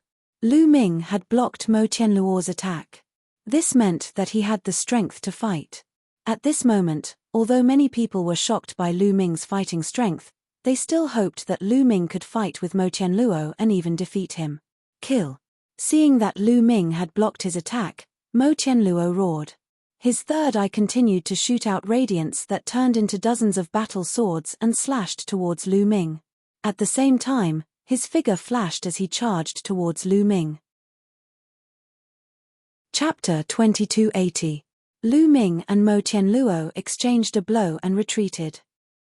Lu Ming had blocked Mo Qianluo's attack. This meant that he had the strength to fight. At this moment, although many people were shocked by Lu Ming's fighting strength, they still hoped that Lu Ming could fight with Mo Qianluo and even defeat him. Kill! Seeing that Lu Ming had blocked his attack, Mo Qianluo roared. His third eye continued to shoot out radiance that turned into dozens of battle swords and slashed towards Lu Ming. At the same time, his figure flashed as he charged towards Lu Ming. Chapter 2280. Lu Ming and Mo Qianluo exchanged a blow and retreated.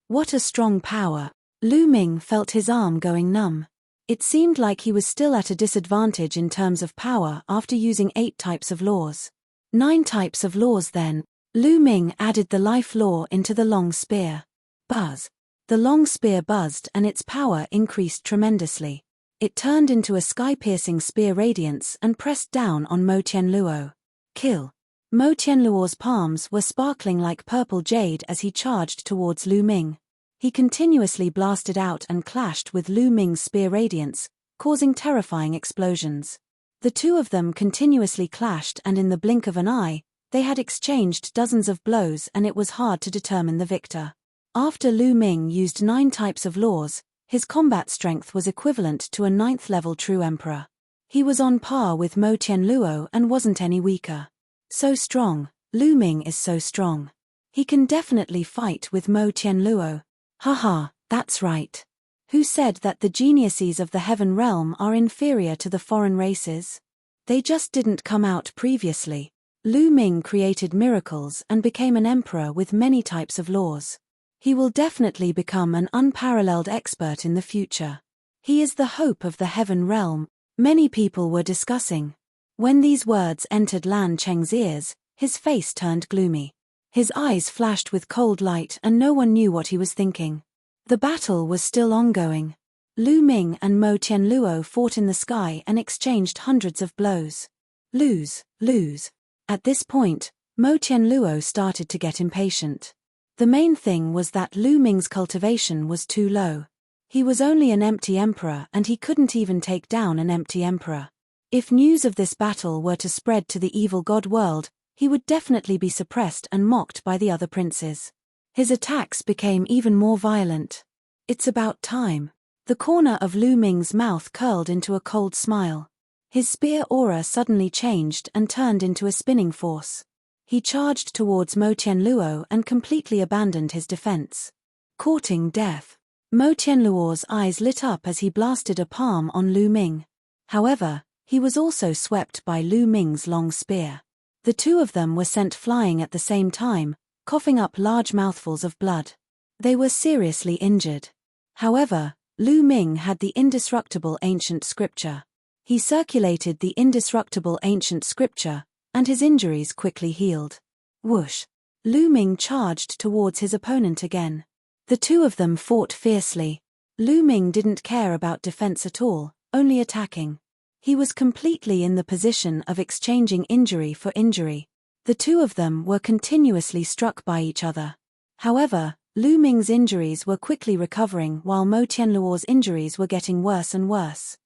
What a strong power! Lu Ming felt his arm going numb. It seemed like he was still at a disadvantage in terms of power after using 8 types of laws. 9 types of laws then. Lu Ming added the life law into the long spear. Buzz! The long spear buzzed and its power increased tremendously. It turned into a sky-piercing spear radiance and pressed down on Mo Qianluo. Kill! Mo Qianluo's palms were sparkling like purple jade as he charged towards Lu Ming. He continuously blasted out and clashed with Lu Ming's spear radiance, causing terrifying explosions. The two of them continuously clashed, and in the blink of an eye, they had exchanged dozens of blows and it was hard to determine the victor. After Lu Ming used 9 types of laws, his combat strength was equivalent to a 9th level true emperor. He was on par with Mo Qianluo and wasn't any weaker. So strong, Lu Ming is so strong. He can definitely fight with Mo Qianluo. Haha, that's right. Who said that the geniuses of the heaven realm are inferior to the foreign races? They just didn't come out previously. Lu Ming created miracles and became an emperor with many types of laws. He will definitely become an unparalleled expert in the future. He is the hope of the heaven realm, many people were discussing. When these words entered Lan Cheng's ears, his face turned gloomy. His eyes flashed with cold light and no one knew what he was thinking. The battle was still ongoing. Lu Ming and Mo Qianluo fought in the sky and exchanged hundreds of blows. Lose, lose. At this point, Mo Qianluo started to get impatient. The main thing was that Lu Ming's cultivation was too low. He was only an empty emperor and he couldn't even take down an empty emperor. If news of this battle were to spread to the evil god world, he would definitely be suppressed and mocked by the other princes. His attacks became even more violent. It's about time. The corner of Lu Ming's mouth curled into a cold smile. His spear aura suddenly changed and turned into a spinning force. He charged towards Mo Qianluo and completely abandoned his defense. Courting death. Mo Qianluo's eyes lit up as he blasted a palm on Lu Ming. However, he was also swept by Lu Ming's long spear. The two of them were sent flying at the same time, coughing up large mouthfuls of blood. They were seriously injured. However, Lu Ming had the indestructible ancient scripture. He circulated the indestructible ancient scripture, and his injuries quickly healed. Whoosh! Lu Ming charged towards his opponent again. The two of them fought fiercely. Lu Ming didn't care about defense at all, only attacking. He was completely in the position of exchanging injury for injury. The two of them were continuously struck by each other. However, Lu Ming's injuries were quickly recovering while Mo Tianluo's injuries were getting worse and worse.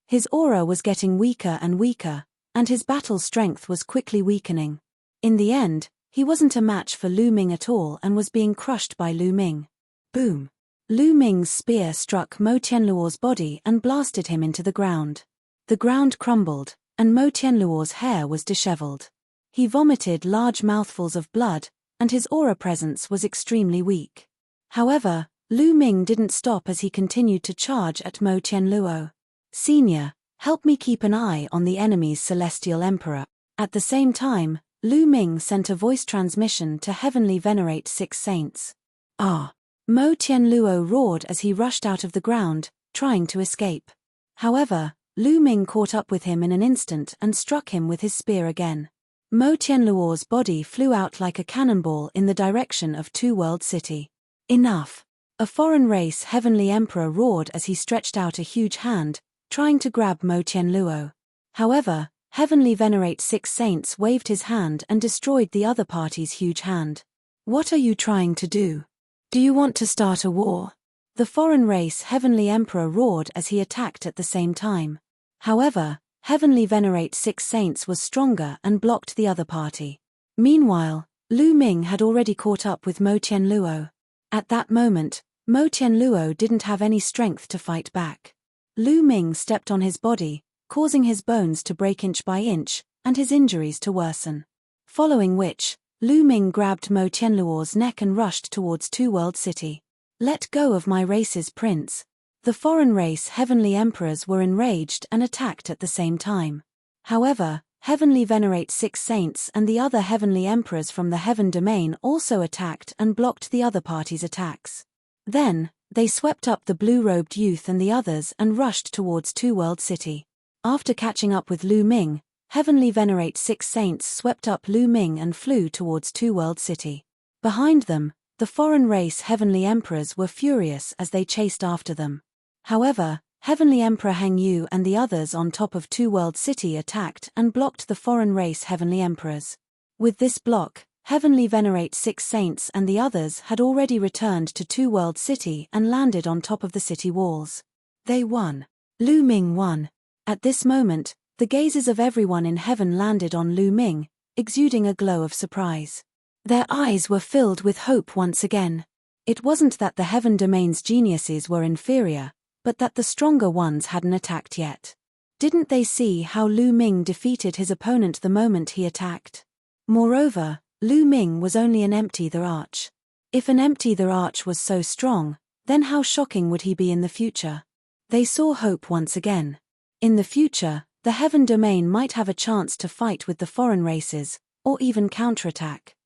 His aura was getting weaker and weaker, and his battle strength was quickly weakening. In the end, he wasn't a match for Lu Ming at all and was being crushed by Lu Ming. Boom! Lu Ming's spear struck Mo Tianluo's body and blasted him into the ground. The ground crumbled, and Mo Tianluo's hair was disheveled. He vomited large mouthfuls of blood, and his aura presence was extremely weak. However, Lu Ming didn't stop as he continued to charge at Mo Tianluo. "Senior, help me keep an eye on the enemy's celestial emperor." At the same time, Lu Ming sent a voice transmission to Heavenly Venerate 6 Saints. "Ah!" Mo Tianluo roared as he rushed out of the ground, trying to escape. However, Lu Ming caught up with him in an instant and struck him with his spear again. Mo Tianluo's body flew out like a cannonball in the direction of Two World City. "Enough!" A foreign race Heavenly Emperor roared as he stretched out a huge hand, trying to grab Mo Tianluo. However, Heavenly Venerate 6 Saints waved his hand and destroyed the other party's huge hand. "What are you trying to do? Do you want to start a war?" The foreign race Heavenly Emperor roared as he attacked at the same time. However, Heavenly Venerate 6 Saints was stronger and blocked the other party. Meanwhile, Lu Ming had already caught up with Mo Tianluo. At that moment, Mo Tianluo didn't have any strength to fight back. Lu Ming stepped on his body, causing his bones to break inch by inch, and his injuries to worsen. Following which, Lu Ming grabbed Mo Tianluo's neck and rushed towards Two World City. "Let go of my race's prince." The foreign race Heavenly Emperors were enraged and attacked at the same time. However, Heavenly Venerate 6 Saints and the other Heavenly Emperors from the Heaven Domain also attacked and blocked the other party's attacks. Then, they swept up the blue-robed youth and the others and rushed towards Two World City. After catching up with Lu Ming, Heavenly Venerate 6 Saints swept up Lu Ming and flew towards Two World City. Behind them, the foreign race Heavenly Emperors were furious as they chased after them. However, Heavenly Emperor Heng Yu and the others on top of Two World City attacked and blocked the foreign race Heavenly Emperors. With this block, Heavenly Venerate 6 Saints and the others had already returned to Two World City and landed on top of the city walls. They won. Lu Ming won. At this moment, the gazes of everyone in heaven landed on Lu Ming, exuding a glow of surprise. Their eyes were filled with hope once again. It wasn't that the Heaven Domain's geniuses were inferior, but that the stronger ones hadn't attacked yet. Didn't they see how Lu Ming defeated his opponent the moment he attacked? Moreover, Lu Ming was only an empty the arch. If an empty the arch was so strong, then how shocking would he be in the future? They saw hope once again. In the future, the Heaven Domain might have a chance to fight with the foreign races, or even counterattack.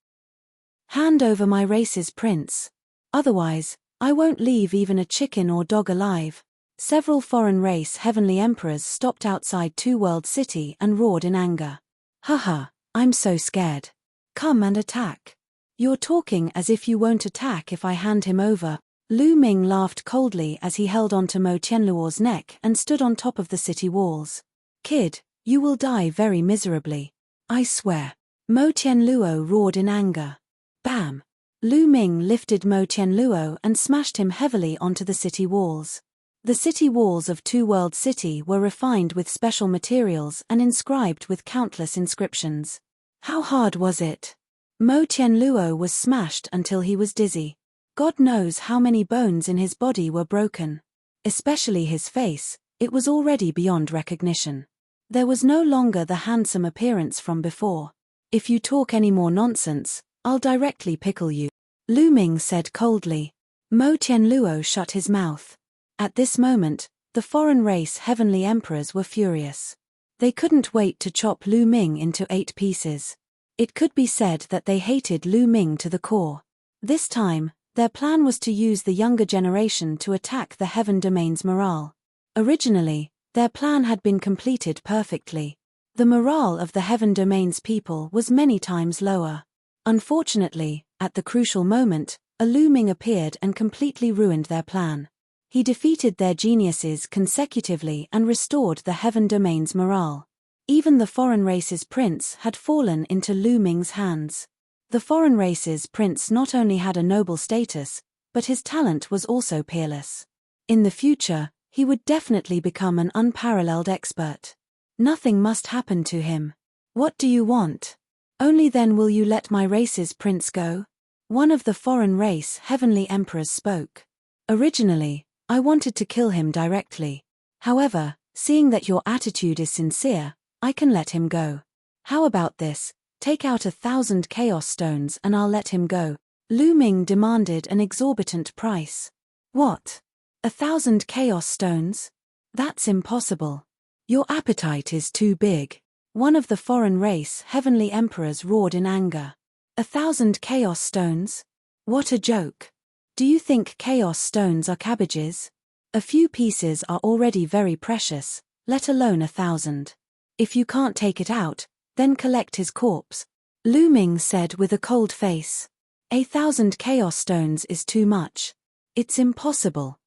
"Hand over my race's prince. Otherwise, I won't leave even a chicken or dog alive." Several foreign race Heavenly Emperors stopped outside Two World City and roared in anger. "Haha, I'm so scared. Come and attack." "You're talking as if you won't attack if I hand him over." Lu Ming laughed coldly as he held onto Mo Tianluo's neck and stood on top of the city walls. "Kid, you will die very miserably. I swear." Mo Tianluo roared in anger. Bam! Lu Ming lifted Mo Tianluo and smashed him heavily onto the city walls. The city walls of Two World City were refined with special materials and inscribed with countless inscriptions. How hard was it? Mo Tianluo was smashed until he was dizzy. God knows how many bones in his body were broken. Especially his face, it was already beyond recognition. There was no longer the handsome appearance from before. "If you talk any more nonsense, I'll directly pickle you," Lu Ming said coldly. Mo Tianluo shut his mouth. At this moment, the foreign race Heavenly Emperors were furious. They couldn't wait to chop Lu Ming into 8 pieces. It could be said that they hated Lu Ming to the core. This time, their plan was to use the younger generation to attack the Heaven Domain's morale. Originally, their plan had been completed perfectly. The morale of the Heaven Domain's people was many times lower. Unfortunately, at the crucial moment, a Lu Ming appeared and completely ruined their plan. He defeated their geniuses consecutively and restored the Heaven Domain's morale. Even the foreign race's prince had fallen into Lu Ming's hands. The foreign race's prince not only had a noble status, but his talent was also peerless. In the future, he would definitely become an unparalleled expert. Nothing must happen to him. What do you want? Only then will you let my race's prince go? One of the foreign race heavenly emperors spoke. Originally, I wanted to kill him directly. However, seeing that your attitude is sincere, I can let him go. How about this? Take out 1,000 chaos stones and I'll let him go. Lu Ming demanded an exorbitant price. What? 1,000 chaos stones? That's impossible. Your appetite is too big. One of the foreign race heavenly emperors roared in anger. 1,000 chaos stones? What a joke. Do you think chaos stones are cabbages? A few pieces are already very precious, let alone 1,000. If you can't take it out, then collect his corpse. Lu Ming said with a cold face. 1,000 chaos stones is too much. It's impossible.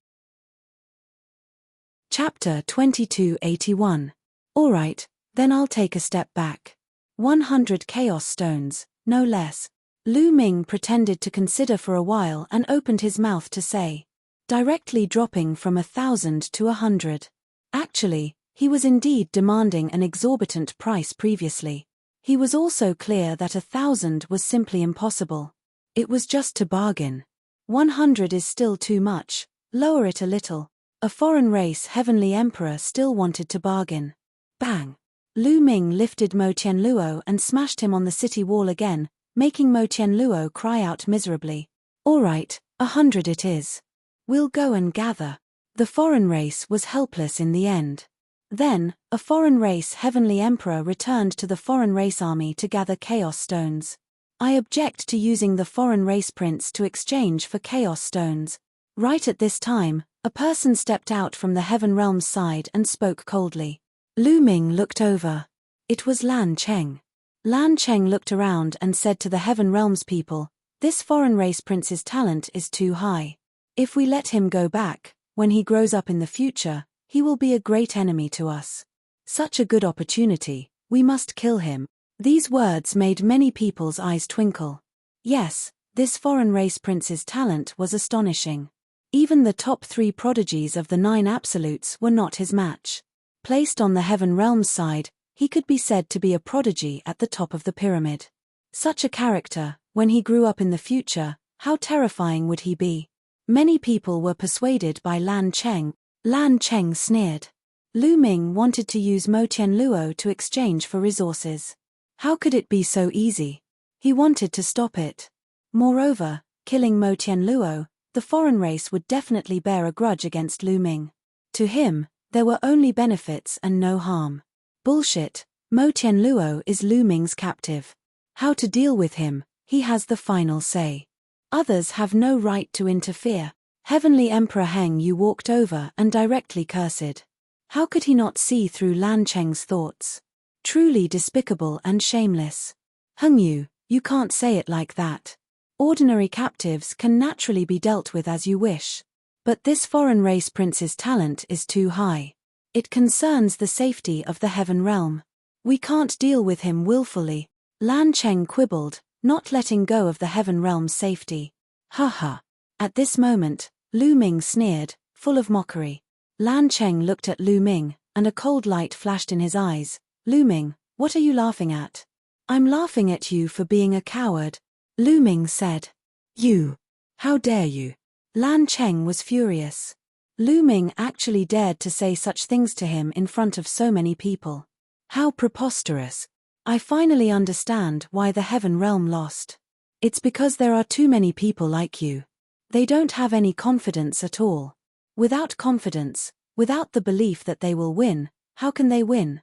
Chapter 2281. Alright, then I'll take a step back. 100 chaos stones, no less. Lu Ming pretended to consider for a while and opened his mouth to say. Directly dropping from 1,000 to 100. Actually, he was indeed demanding an exorbitant price previously. He was also clear that 1,000 was simply impossible. It was just to bargain. 100 is still too much, lower it a little. A foreign race heavenly emperor still wanted to bargain. Bang! Lu Ming lifted Mo Tianluo and smashed him on the city wall again, making Mo Tianluo cry out miserably. Alright, 100 it is. We'll go and gather. The foreign race was helpless in the end. Then, a foreign race heavenly emperor returned to the foreign race army to gather chaos stones. I object to using the foreign race prince to exchange for chaos stones. Right at this time, a person stepped out from the heaven realm's side and spoke coldly. Lu Ming looked over. It was Lan Cheng. Lan Cheng looked around and said to the heaven realm's people, this foreign race prince's talent is too high. If we let him go back, when he grows up in the future, he will be a great enemy to us. Such a good opportunity, we must kill him. These words made many people's eyes twinkle. Yes, this foreign race prince's talent was astonishing. Even the top 3 prodigies of the 9 absolutes were not his match. Placed on the heaven realm's side, he could be said to be a prodigy at the top of the pyramid. Such a character, when he grew up in the future, how terrifying would he be? Many people were persuaded by Lan Cheng. Lan Cheng sneered. Lu Ming wanted to use Mo Tianluo to exchange for resources. How could it be so easy? He wanted to stop it. Moreover, killing Mo Tianluo, the foreign race would definitely bear a grudge against Lu Ming. To him, there were only benefits and no harm. Bullshit, Mo Tianluo is Lu Ming's captive. How to deal with him, he has the final say. Others have no right to interfere. Heavenly Emperor Heng Yu walked over and directly cursed. How could he not see through Lan Cheng's thoughts? Truly despicable and shameless. Heng Yu, you can't say it like that. Ordinary captives can naturally be dealt with as you wish. But this foreign race prince's talent is too high. It concerns the safety of the heaven realm. We can't deal with him willfully. Lan Cheng quibbled, not letting go of the heaven realm's safety. Ha. At this moment, Lu Ming sneered, full of mockery. Lan Cheng looked at Lu Ming, and a cold light flashed in his eyes. Lu Ming, what are you laughing at? I'm laughing at you for being a coward. Lu Ming said. You. How dare you? Lan Cheng was furious. Lu Ming actually dared to say such things to him in front of so many people. How preposterous. I finally understand why the heaven realm lost. It's because there are too many people like you. They don't have any confidence at all. Without confidence, without the belief that they will win, how can they win?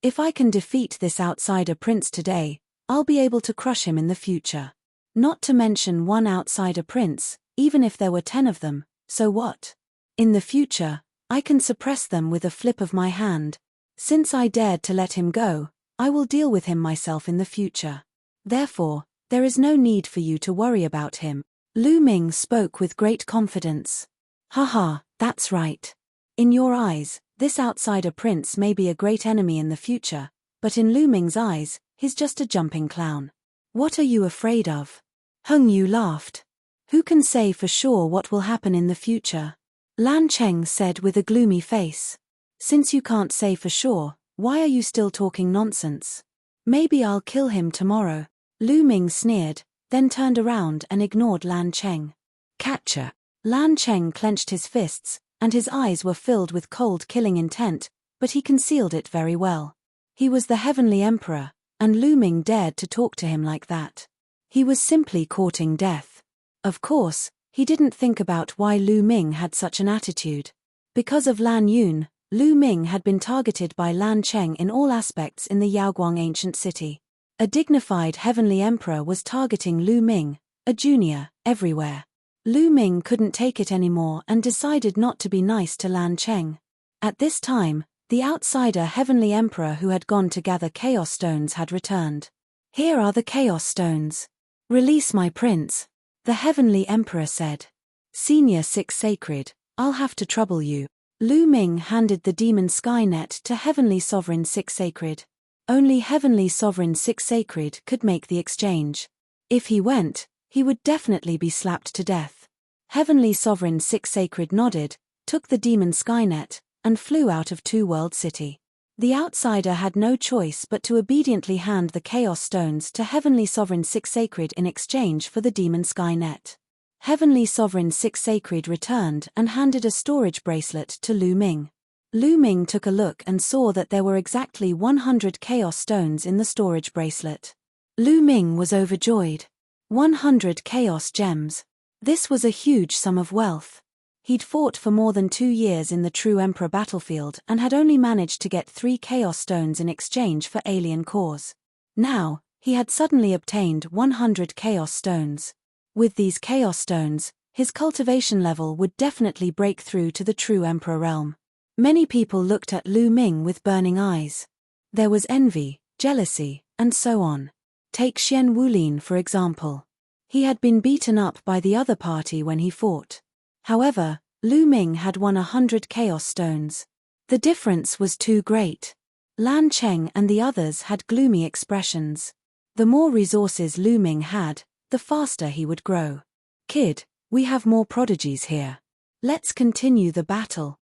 If I can defeat this outsider prince today, I'll be able to crush him in the future. Not to mention one outsider prince, even if there were 10 of them, so what? In the future, I can suppress them with a flip of my hand. Since I dared to let him go, I will deal with him myself in the future. Therefore, there is no need for you to worry about him. Lu Ming spoke with great confidence. Haha, that's right. In your eyes, This outsider prince may be a great enemy in the future, but in Lu Ming's eyes, he's just a jumping clown. What are you afraid of? Heng Yu laughed. Who can say for sure what will happen in the future? Lan Cheng said with a gloomy face. Since you can't say for sure, why are you still talking nonsense? Maybe I'll kill him tomorrow. Lu Ming sneered, then turned around and ignored Lan Cheng. Catcher. Lan Cheng clenched his fists, and his eyes were filled with cold killing intent, but he concealed it very well. He was the Heavenly Emperor, and Lu Ming dared to talk to him like that. He was simply courting death. Of course, he didn't think about why Lu Ming had such an attitude. Because of Lan Yun, Lu Ming had been targeted by Lan Cheng in all aspects in the Yaoguang ancient city. A dignified Heavenly Emperor was targeting Lu Ming, a junior, everywhere. Lu Ming couldn't take it anymore and decided not to be nice to Lan Cheng. At this time, the outsider Heavenly Emperor who had gone to gather Chaos Stones had returned. Here are the Chaos Stones. Release my prince, the Heavenly Emperor said. Senior Six Sacred, I'll have to trouble you. Lu Ming handed the Demon Skynet to Heavenly Sovereign Six Sacred. Only Heavenly Sovereign Six Sacred could make the exchange. If he went, he would definitely be slapped to death. Heavenly Sovereign Six Sacred nodded, took the Demon Skynet, and flew out of Two World City. The outsider had no choice but to obediently hand the Chaos Stones to Heavenly Sovereign Six Sacred in exchange for the Demon Skynet. Heavenly Sovereign Six Sacred returned and handed a storage bracelet to Lu Ming. Lu Ming took a look and saw that there were exactly 100 Chaos Stones in the storage bracelet. Lu Ming was overjoyed. 100 Chaos Gems. This was a huge sum of wealth. He'd fought for more than 2 years in the True Emperor battlefield and had only managed to get 3 Chaos Stones in exchange for alien cores. Now, he had suddenly obtained 100 Chaos Stones. With these Chaos Stones, his cultivation level would definitely break through to the True Emperor realm. Many people looked at Lu Ming with burning eyes. There was envy, jealousy, and so on. Take Xian Wulin for example. He had been beaten up by the other party when he fought. However, Lu Ming had won 100 Chaos Stones. The difference was too great. Lan Cheng and the others had gloomy expressions. The more resources Lu Ming had, the faster he would grow. Kid, we have more prodigies here. Let's continue the battle.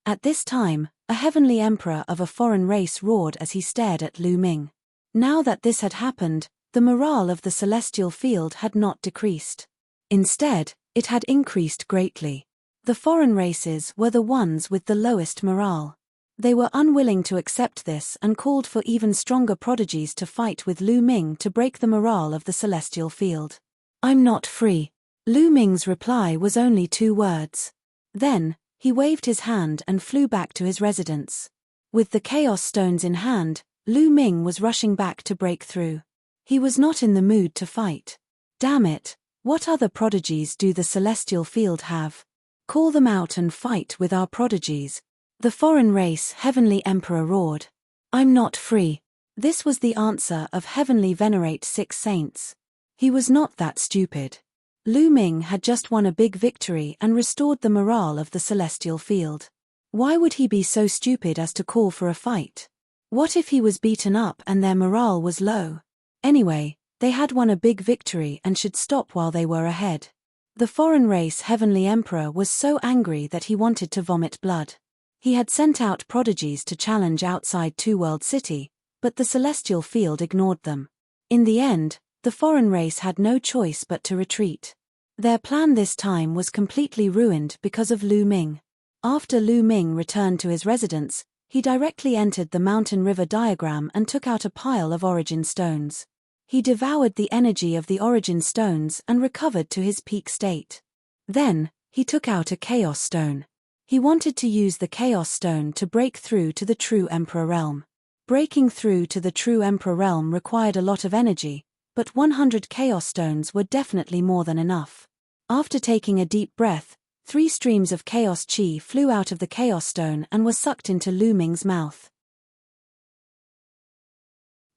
At this time, a Heavenly Emperor of a foreign race roared as he stared at Lu Ming. Now that this had happened, the morale of the celestial field had not decreased. Instead, it had increased greatly. The foreign races were the ones with the lowest morale. They were unwilling to accept this and called for even stronger prodigies to fight with Lu Ming to break the morale of the celestial field. I'm not free. Lu Ming's reply was only 2 words. Then, he waved his hand and flew back to his residence. With the Chaos Stones in hand, Lu Ming was rushing back to break through. He was not in the mood to fight. Damn it, what other prodigies do the celestial field have? Call them out and fight with our prodigies. The foreign race Heavenly Emperor roared. I'm not free. This was the answer of Heavenly Venerate 6 Saints. He was not that stupid. Lu Ming had just won a big victory and restored the morale of the celestial field. Why would he be so stupid as to call for a fight? What if he was beaten up and their morale was low? Anyway, they had won a big victory and should stop while they were ahead. The foreign race Heavenly Emperor was so angry that he wanted to vomit blood. He had sent out prodigies to challenge outside Two World City, but the celestial field ignored them. In the end, the foreign race had no choice but to retreat. Their plan this time was completely ruined because of Lu Ming. After Lu Ming returned to his residence, he directly entered the mountain river diagram and took out a pile of origin stones. He devoured the energy of the origin stones and recovered to his peak state. Then, he took out a Chaos Stone. He wanted to use the Chaos Stone to break through to the True Emperor realm. Breaking through to the True Emperor realm required a lot of energy, but 100 Chaos Stones were definitely more than enough. After taking a deep breath, 3 streams of Chaos Chi flew out of the Chaos Stone and were sucked into Lu Ming's mouth.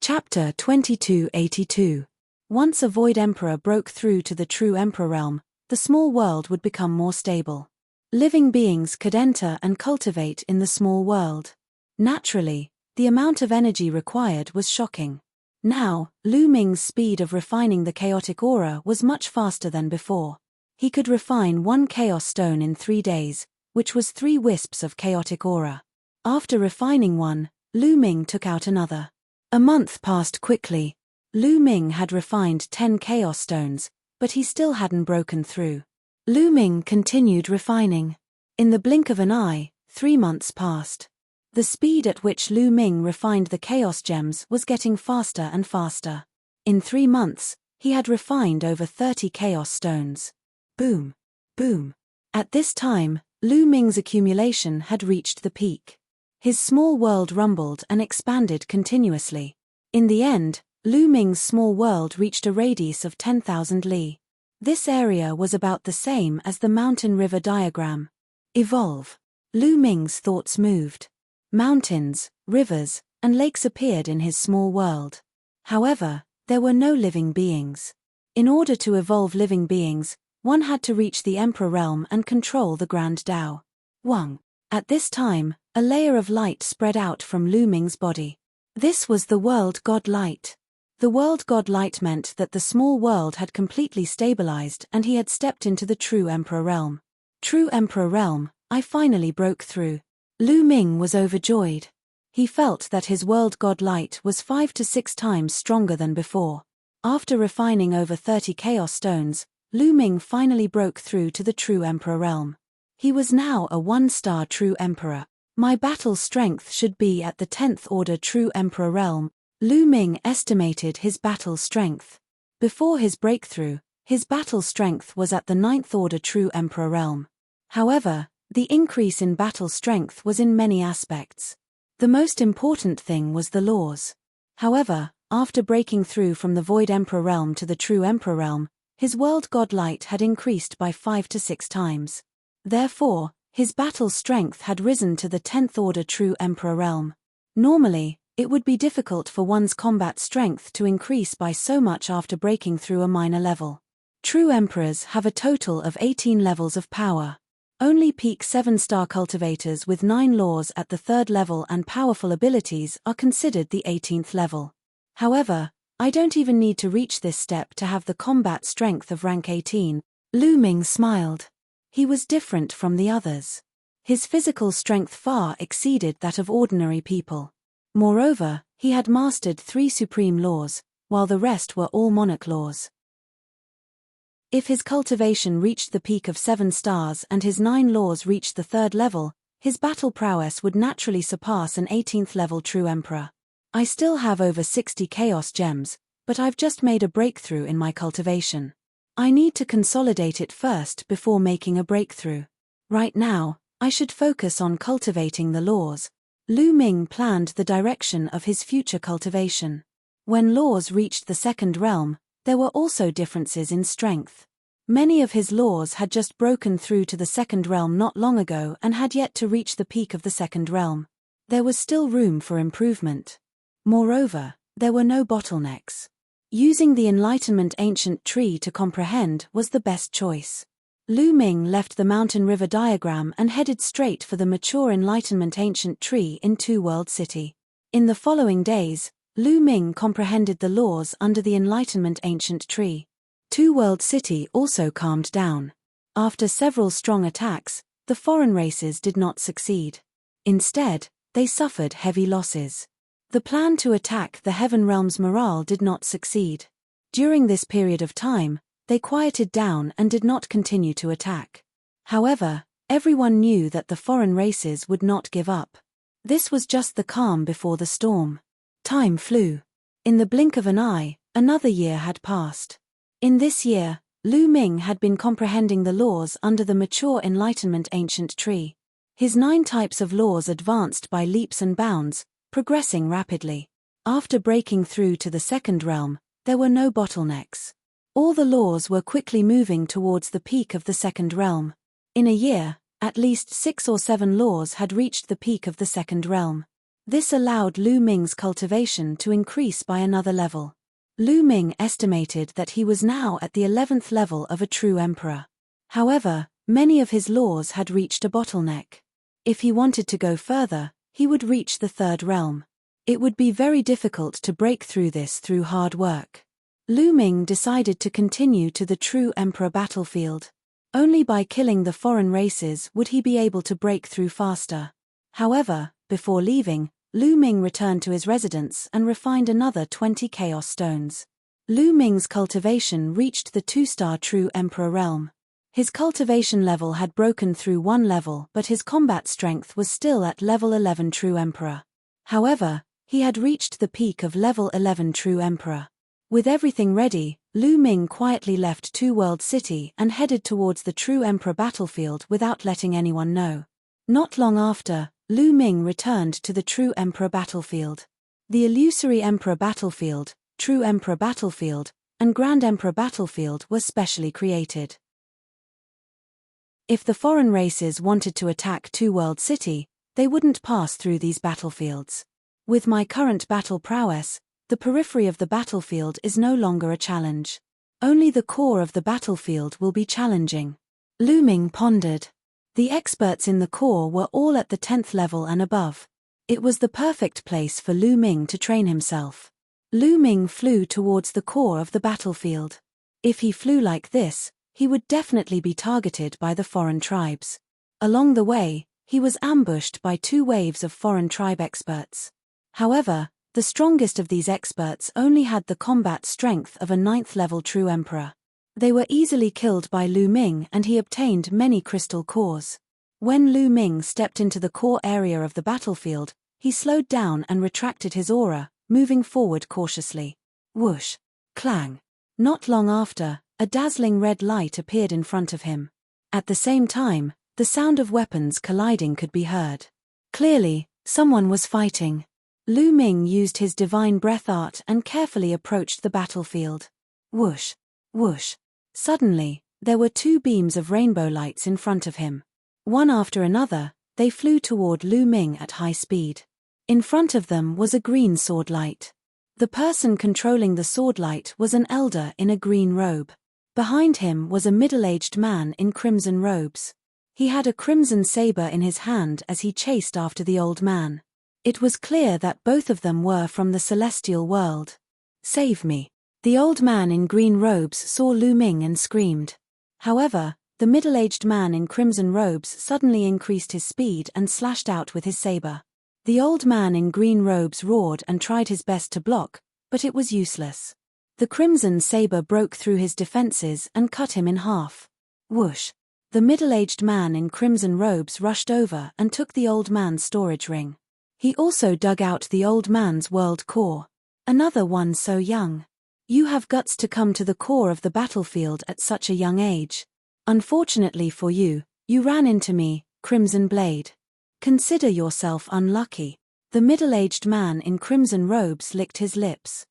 Chapter 2282. Once a Void Emperor broke through to the True Emperor realm, the small world would become more stable. Living beings could enter and cultivate in the small world. Naturally, the amount of energy required was shocking. Now, Lu Ming's speed of refining the chaotic aura was much faster than before. He could refine one chaos stone in 3 days, which was 3 wisps of chaotic aura. After refining one, Lu Ming took out another. A month passed quickly. Lu Ming had refined 10 chaos stones, but he still hadn't broken through. Lu Ming continued refining. In the blink of an eye, 3 months passed. The speed at which Lu Ming refined the chaos gems was getting faster and faster. In 3 months, he had refined over 30 chaos stones. Boom! Boom! At this time, Lu Ming's accumulation had reached the peak. His small world rumbled and expanded continuously. In the end, Lu Ming's small world reached a radius of 10,000 li. This area was about the same as the mountain-river diagram. Evolve. Lu Ming's thoughts moved. Mountains, rivers, and lakes appeared in his small world. However, there were no living beings. In order to evolve living beings, one had to reach the Emperor realm and control the Grand Tao. Wang. At this time, a layer of light spread out from Lu Ming's body. This was the world god light. The world god light meant that the small world had completely stabilized and he had stepped into the true Emperor realm. True Emperor realm, I finally broke through. Lu Ming was overjoyed. He felt that his world god light was 5 to 6 times stronger than before. After refining over 30 chaos stones, Lu Ming finally broke through to the true Emperor realm. He was now a 1-star true Emperor. My battle strength should be at the 10th order true Emperor realm. Lu Ming estimated his battle strength. Before his breakthrough, his battle strength was at the 9th order true Emperor realm. However, the increase in battle strength was in many aspects. The most important thing was the laws. However, after breaking through from the Void Emperor realm to the true Emperor realm, his world god light had increased by 5 to 6 times. Therefore, his battle strength had risen to the 10th order true Emperor realm. Normally, it would be difficult for one's combat strength to increase by so much after breaking through a minor level. True Emperors have a total of 18 levels of power. Only peak 7-star cultivators with 9 laws at the 3rd level and powerful abilities are considered the 18th level. However, I don't even need to reach this step to have the combat strength of rank 18. Lu Ming smiled. He was different from the others. His physical strength far exceeded that of ordinary people. Moreover, he had mastered 3 supreme laws, while the rest were all monarch laws. If his cultivation reached the peak of 7 stars and his 9 laws reached the 3rd level, his battle prowess would naturally surpass an 18th level true emperor. I still have over 60 chaos gems, but I've just made a breakthrough in my cultivation. I need to consolidate it first before making a breakthrough. Right now, I should focus on cultivating the laws. Lu Ming planned the direction of his future cultivation. When laws reached the 2nd realm, there were also differences in strength. Many of his laws had just broken through to the 2nd realm not long ago and had yet to reach the peak of the 2nd realm. There was still room for improvement. Moreover, there were no bottlenecks. Using the enlightenment ancient tree to comprehend was the best choice. Lu Ming left the mountain-river diagram and headed straight for the mature enlightenment ancient tree in Two World City. In the following days, Lu Ming comprehended the laws under the enlightenment ancient tree. Two World City also calmed down. After several strong attacks, the foreign races did not succeed. Instead, they suffered heavy losses. The plan to attack the Heaven Realm's morale did not succeed. During this period of time, they quieted down and did not continue to attack. However, everyone knew that the foreign races would not give up. This was just the calm before the storm. Time flew. In the blink of an eye, another year had passed. In this year, Lu Ming had been comprehending the laws under the mature enlightenment ancient tree. His 9 types of laws advanced by leaps and bounds, progressing rapidly. After breaking through to the 2nd realm, there were no bottlenecks. All the laws were quickly moving towards the peak of the 2nd realm. In a year, at least 6 or 7 laws had reached the peak of the 2nd realm. This allowed Lu Ming's cultivation to increase by another level. Lu Ming estimated that he was now at the 11th level of a true emperor. However, Many of his laws had reached a bottleneck. If he wanted to go further, he would reach the third realm. It would be very difficult to break through this through hard work. Lu Ming decided to continue to the true emperor battlefield. Only by killing the foreign races would he be able to break through faster. However, before leaving, Lu Ming returned to his residence and refined another 20 chaos stones. Lu Ming's cultivation reached the 2-star true emperor realm. His cultivation level had broken through one level, but his combat strength was still at level 11 true emperor. However, he had reached the peak of level 11 true emperor. With everything ready, Lu Ming quietly left Two World City and headed towards the true emperor battlefield without letting anyone know. Not long after, Lu Ming returned to the true emperor battlefield. The illusory emperor battlefield, true emperor battlefield, and grand emperor battlefield were specially created. If the foreign races wanted to attack Two World City, they wouldn't pass through these battlefields. With my current battle prowess, the periphery of the battlefield is no longer a challenge. Only the core of the battlefield will be challenging. Lu Ming pondered. The experts in the core were all at the 10th level and above. It was the perfect place for Lu Ming to train himself. Lu Ming flew towards the core of the battlefield. If he flew like this, he would definitely be targeted by the foreign tribes. Along the way, he was ambushed by 2 waves of foreign tribe experts. However, the strongest of these experts only had the combat strength of a 9th level true emperor. They were easily killed by Lu Ming and he obtained many crystal cores. When Lu Ming stepped into the core area of the battlefield, he slowed down and retracted his aura, moving forward cautiously. Whoosh! Clang! Not long after, a dazzling red light appeared in front of him. At the same time, the sound of weapons colliding could be heard. Clearly, someone was fighting. Lu Ming used his divine breath art and carefully approached the battlefield. Whoosh! Whoosh! Suddenly, there were 2 beams of rainbow lights in front of him. One after another, they flew toward Lu Ming at high speed. In front of them was a green sword light. The person controlling the sword light was an elder in a green robe. Behind him was a middle-aged man in crimson robes. He had a crimson saber in his hand as he chased after the old man. It was clear that both of them were from the celestial world. Save me! The old man in green robes saw Lu Ming and screamed. However, the middle-aged man in crimson robes suddenly increased his speed and slashed out with his saber. The old man in green robes roared and tried his best to block, but it was useless. The crimson saber broke through his defenses and cut him in half. Whoosh! The middle-aged man in crimson robes rushed over and took the old man's storage ring. He also dug out the old man's world core. Another one so young. You have guts to come to the core of the battlefield at such a young age. Unfortunately for you, you ran into me, Crimson Blade. Consider yourself unlucky. The middle-aged man in crimson robes licked his lips.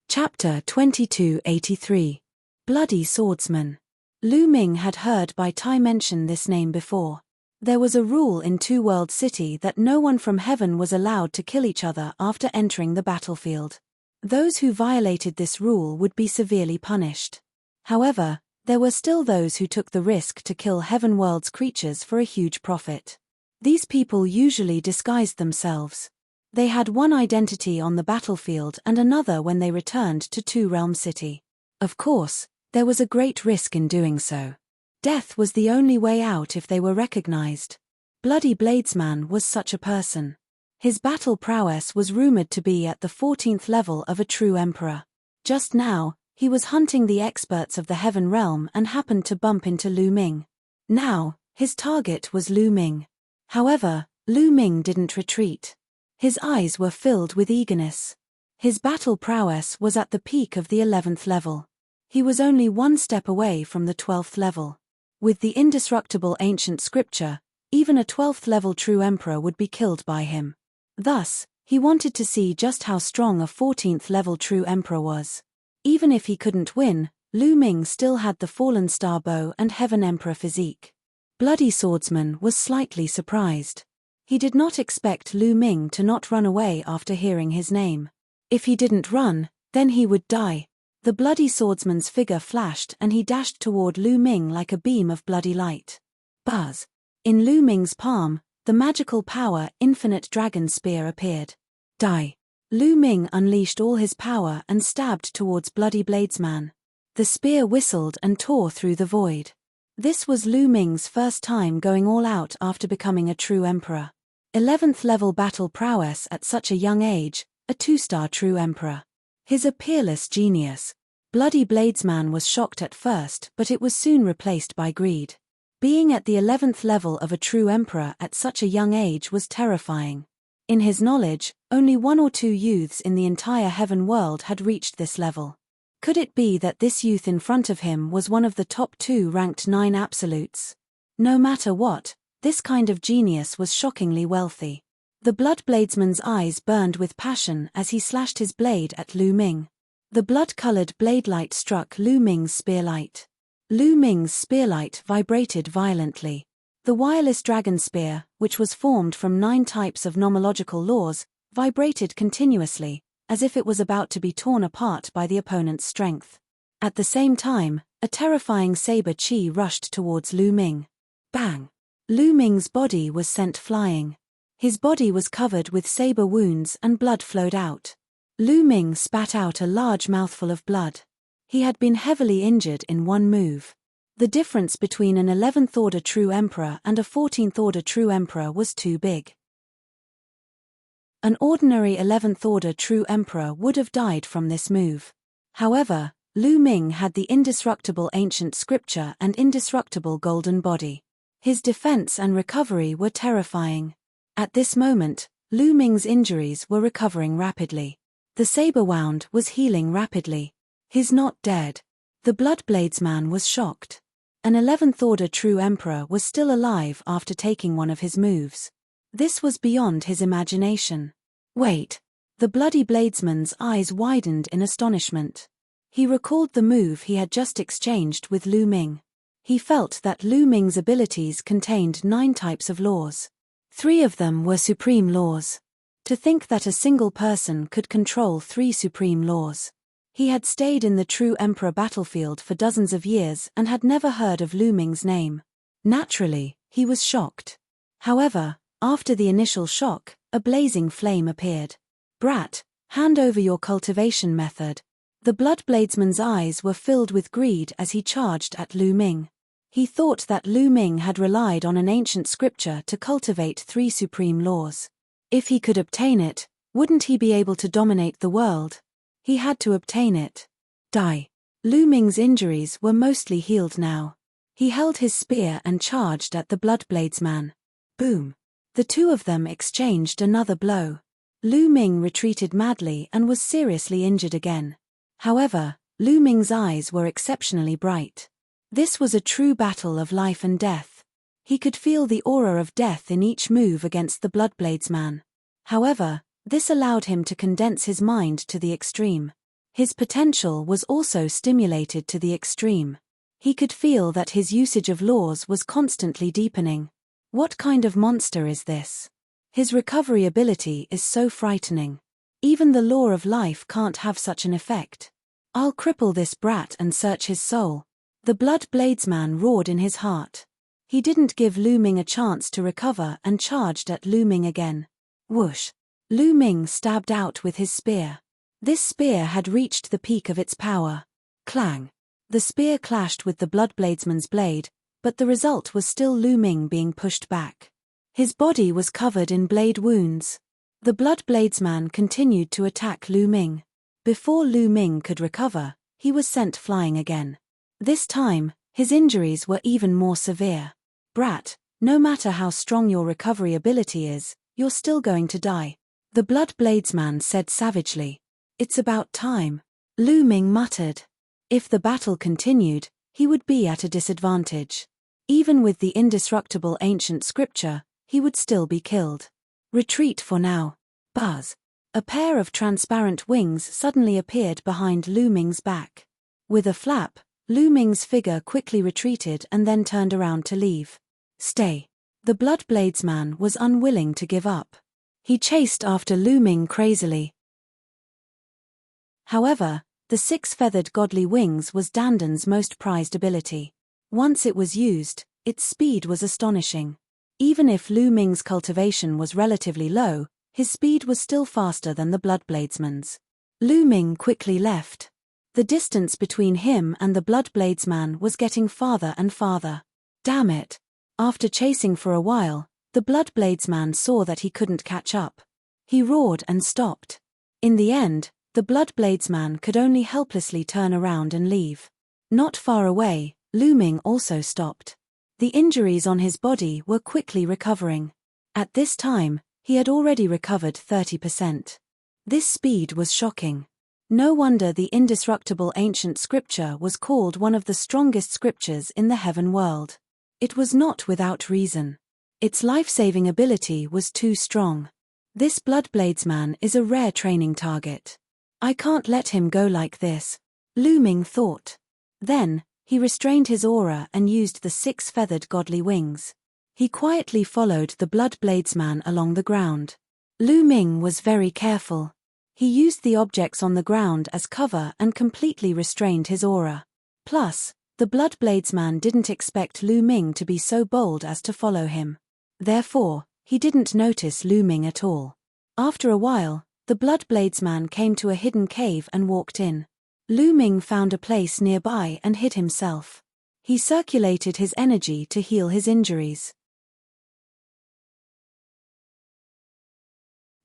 Chapter 2283. Bloody Swordsman. Lu Ming had heard Bai Tai mention this name before. There was a rule in Two World City that no one from heaven was allowed to kill each other after entering the battlefield. Those who violated this rule would be severely punished. However, there were still those who took the risk to kill Heaven World's creatures for a huge profit. These people usually disguised themselves. They had one identity on the battlefield and another when they returned to Two Realm City. Of course, there was a great risk in doing so. Death was the only way out if they were recognized. Bloody Bladesman was such a person. His battle prowess was rumored to be at the 14th level of a true emperor. Just now, he was hunting the experts of the Heaven Realm and happened to bump into Lu Ming. Now, his target was Lu Ming. However, Lu Ming didn't retreat. His eyes were filled with eagerness. His battle prowess was at the peak of the 11th level. He was only one step away from the 12th level. With the indestructible ancient scripture, even a 12th level true emperor would be killed by him. Thus, he wanted to see just how strong a 14th level true emperor was. Even if he couldn't win, Lu Ming still had the Fallen Star Bow and Heaven Emperor physique. Bloody Swordsman was slightly surprised. He did not expect Lu Ming to not run away after hearing his name. If he didn't run, then he would die. The bloody swordsman's figure flashed and he dashed toward Lu Ming like a beam of bloody light. Buzz! In Lu Ming's palm, the magical power infinite dragon spear appeared. Die! Lu Ming unleashed all his power and stabbed towards bloody bladesman. The spear whistled and tore through the void. This was Lu Ming's first time going all out after becoming a true emperor. 11th level battle prowess at such a young age, a 2-star true emperor. His a peerless genius. Bloody bladesman was shocked at first, but it was soon replaced by greed. Being at the 11th level of a true emperor at such a young age was terrifying. In his knowledge, only 1 or 2 youths in the entire heaven world had reached this level. Could it be that this youth in front of him was one of the top 2 ranked 9 absolutes? No matter what, this kind of genius was shockingly wealthy. The blood bladesman's eyes burned with passion as he slashed his blade at Lu Ming. The blood-colored blade light struck Lu Ming's spearlight. Lu Ming's spearlight vibrated violently. The wireless dragon spear, which was formed from 9 types of nomological laws, vibrated continuously, as if it was about to be torn apart by the opponent's strength. At the same time, a terrifying saber chi rushed towards Lu Ming. Bang! Lu Ming's body was sent flying. His body was covered with saber wounds and blood flowed out. Lu Ming spat out a large mouthful of blood. He had been heavily injured in one move. The difference between an 11th order true emperor and a 14th order true emperor was too big. An ordinary 11th order true emperor would have died from this move. However, Lu Ming had the indestructible ancient scripture and indestructible golden body. His defense and recovery were terrifying. At this moment, Lu Ming's injuries were recovering rapidly. The saber wound was healing rapidly. He's not dead. The Bloodbladesman was shocked. An 11th order true emperor was still alive after taking one of his moves. This was beyond his imagination. Wait. The bloody bladesman's eyes widened in astonishment. He recalled the move he had just exchanged with Lu Ming. He felt that Lu Ming's abilities contained 9 types of laws. 3 of them were supreme laws. To think that a single person could control 3 supreme laws. He had stayed in the true emperor battlefield for dozens of years and had never heard of Lu Ming's name. Naturally, he was shocked. However, after the initial shock, a blazing flame appeared. Brat, hand over your cultivation method. The Bloodbladesman's eyes were filled with greed as he charged at Lu Ming. He thought that Lu Ming had relied on an ancient scripture to cultivate 3 supreme laws. If he could obtain it, wouldn't he be able to dominate the world? He had to obtain it. Die. Lu Ming's injuries were mostly healed now. He held his spear and charged at the Bloodbladesman. Boom. The 2 of them exchanged another blow. Lu Ming retreated madly and was seriously injured again. However, Lu Ming's eyes were exceptionally bright. This was a true battle of life and death. He could feel the aura of death in each move against the Bloodbladesman. However, this allowed him to condense his mind to the extreme. His potential was also stimulated to the extreme. He could feel that his usage of laws was constantly deepening. What kind of monster is this? His recovery ability is so frightening. Even the law of life can't have such an effect. I'll cripple this brat and search his soul. The Bloodbladesman roared in his heart. He didn't give Lu Ming a chance to recover and charged at Lu Ming again. Whoosh! Lu Ming stabbed out with his spear. This spear had reached the peak of its power. Clang! The spear clashed with the Bloodbladesman's blade, but the result was still Lu Ming being pushed back. His body was covered in blade wounds. The Bloodbladesman continued to attack Lu Ming. Before Lu Ming could recover, he was sent flying again. This time, his injuries were even more severe. Brat, no matter how strong your recovery ability is, you're still going to die. The Bloodbladesman said savagely. It's about time. Lu Ming muttered. If the battle continued, he would be at a disadvantage. Even with the indestructible ancient scripture, he would still be killed. Retreat for now. Buzz. A pair of transparent wings suddenly appeared behind Lu Ming's back. With a flap, Lu Ming's figure quickly retreated and then turned around to leave. Stay. The Bloodbladesman was unwilling to give up. He chased after Lu Ming crazily. However, The six-feathered godly wings was Dandan's most prized ability. Once it was used, its speed was astonishing. Even if Lu Ming's cultivation was relatively low, his speed was still faster than the Bloodbladesman's. Lu Ming quickly left. The distance between him and the Bloodbladesman was getting farther and farther. Damn it! After chasing for a while, the Bloodbladesman saw that he couldn't catch up. He roared and stopped. In the end, the Bloodbladesman could only helplessly turn around and leave. Not far away, Lu Ming also stopped. The injuries on his body were quickly recovering. At this time, he had already recovered 30%. This speed was shocking. No wonder the indestructible ancient scripture was called one of the strongest scriptures in the heaven world. It was not without reason. Its life-saving ability was too strong. This Bloodbladesman is a rare training target. I can't let him go like this, Lu Ming thought. Then, he restrained his aura and used the six-feathered godly wings. He quietly followed the Bloodbladesman along the ground. Lu Ming was very careful. He used the objects on the ground as cover and completely restrained his aura. Plus, the Bloodbladesman didn't expect Lu Ming to be so bold as to follow him. Therefore, he didn't notice Lu Ming at all. After a while, the Bloodbladesman came to a hidden cave and walked in. Lu Ming found a place nearby and hid himself. He circulated his energy to heal his injuries.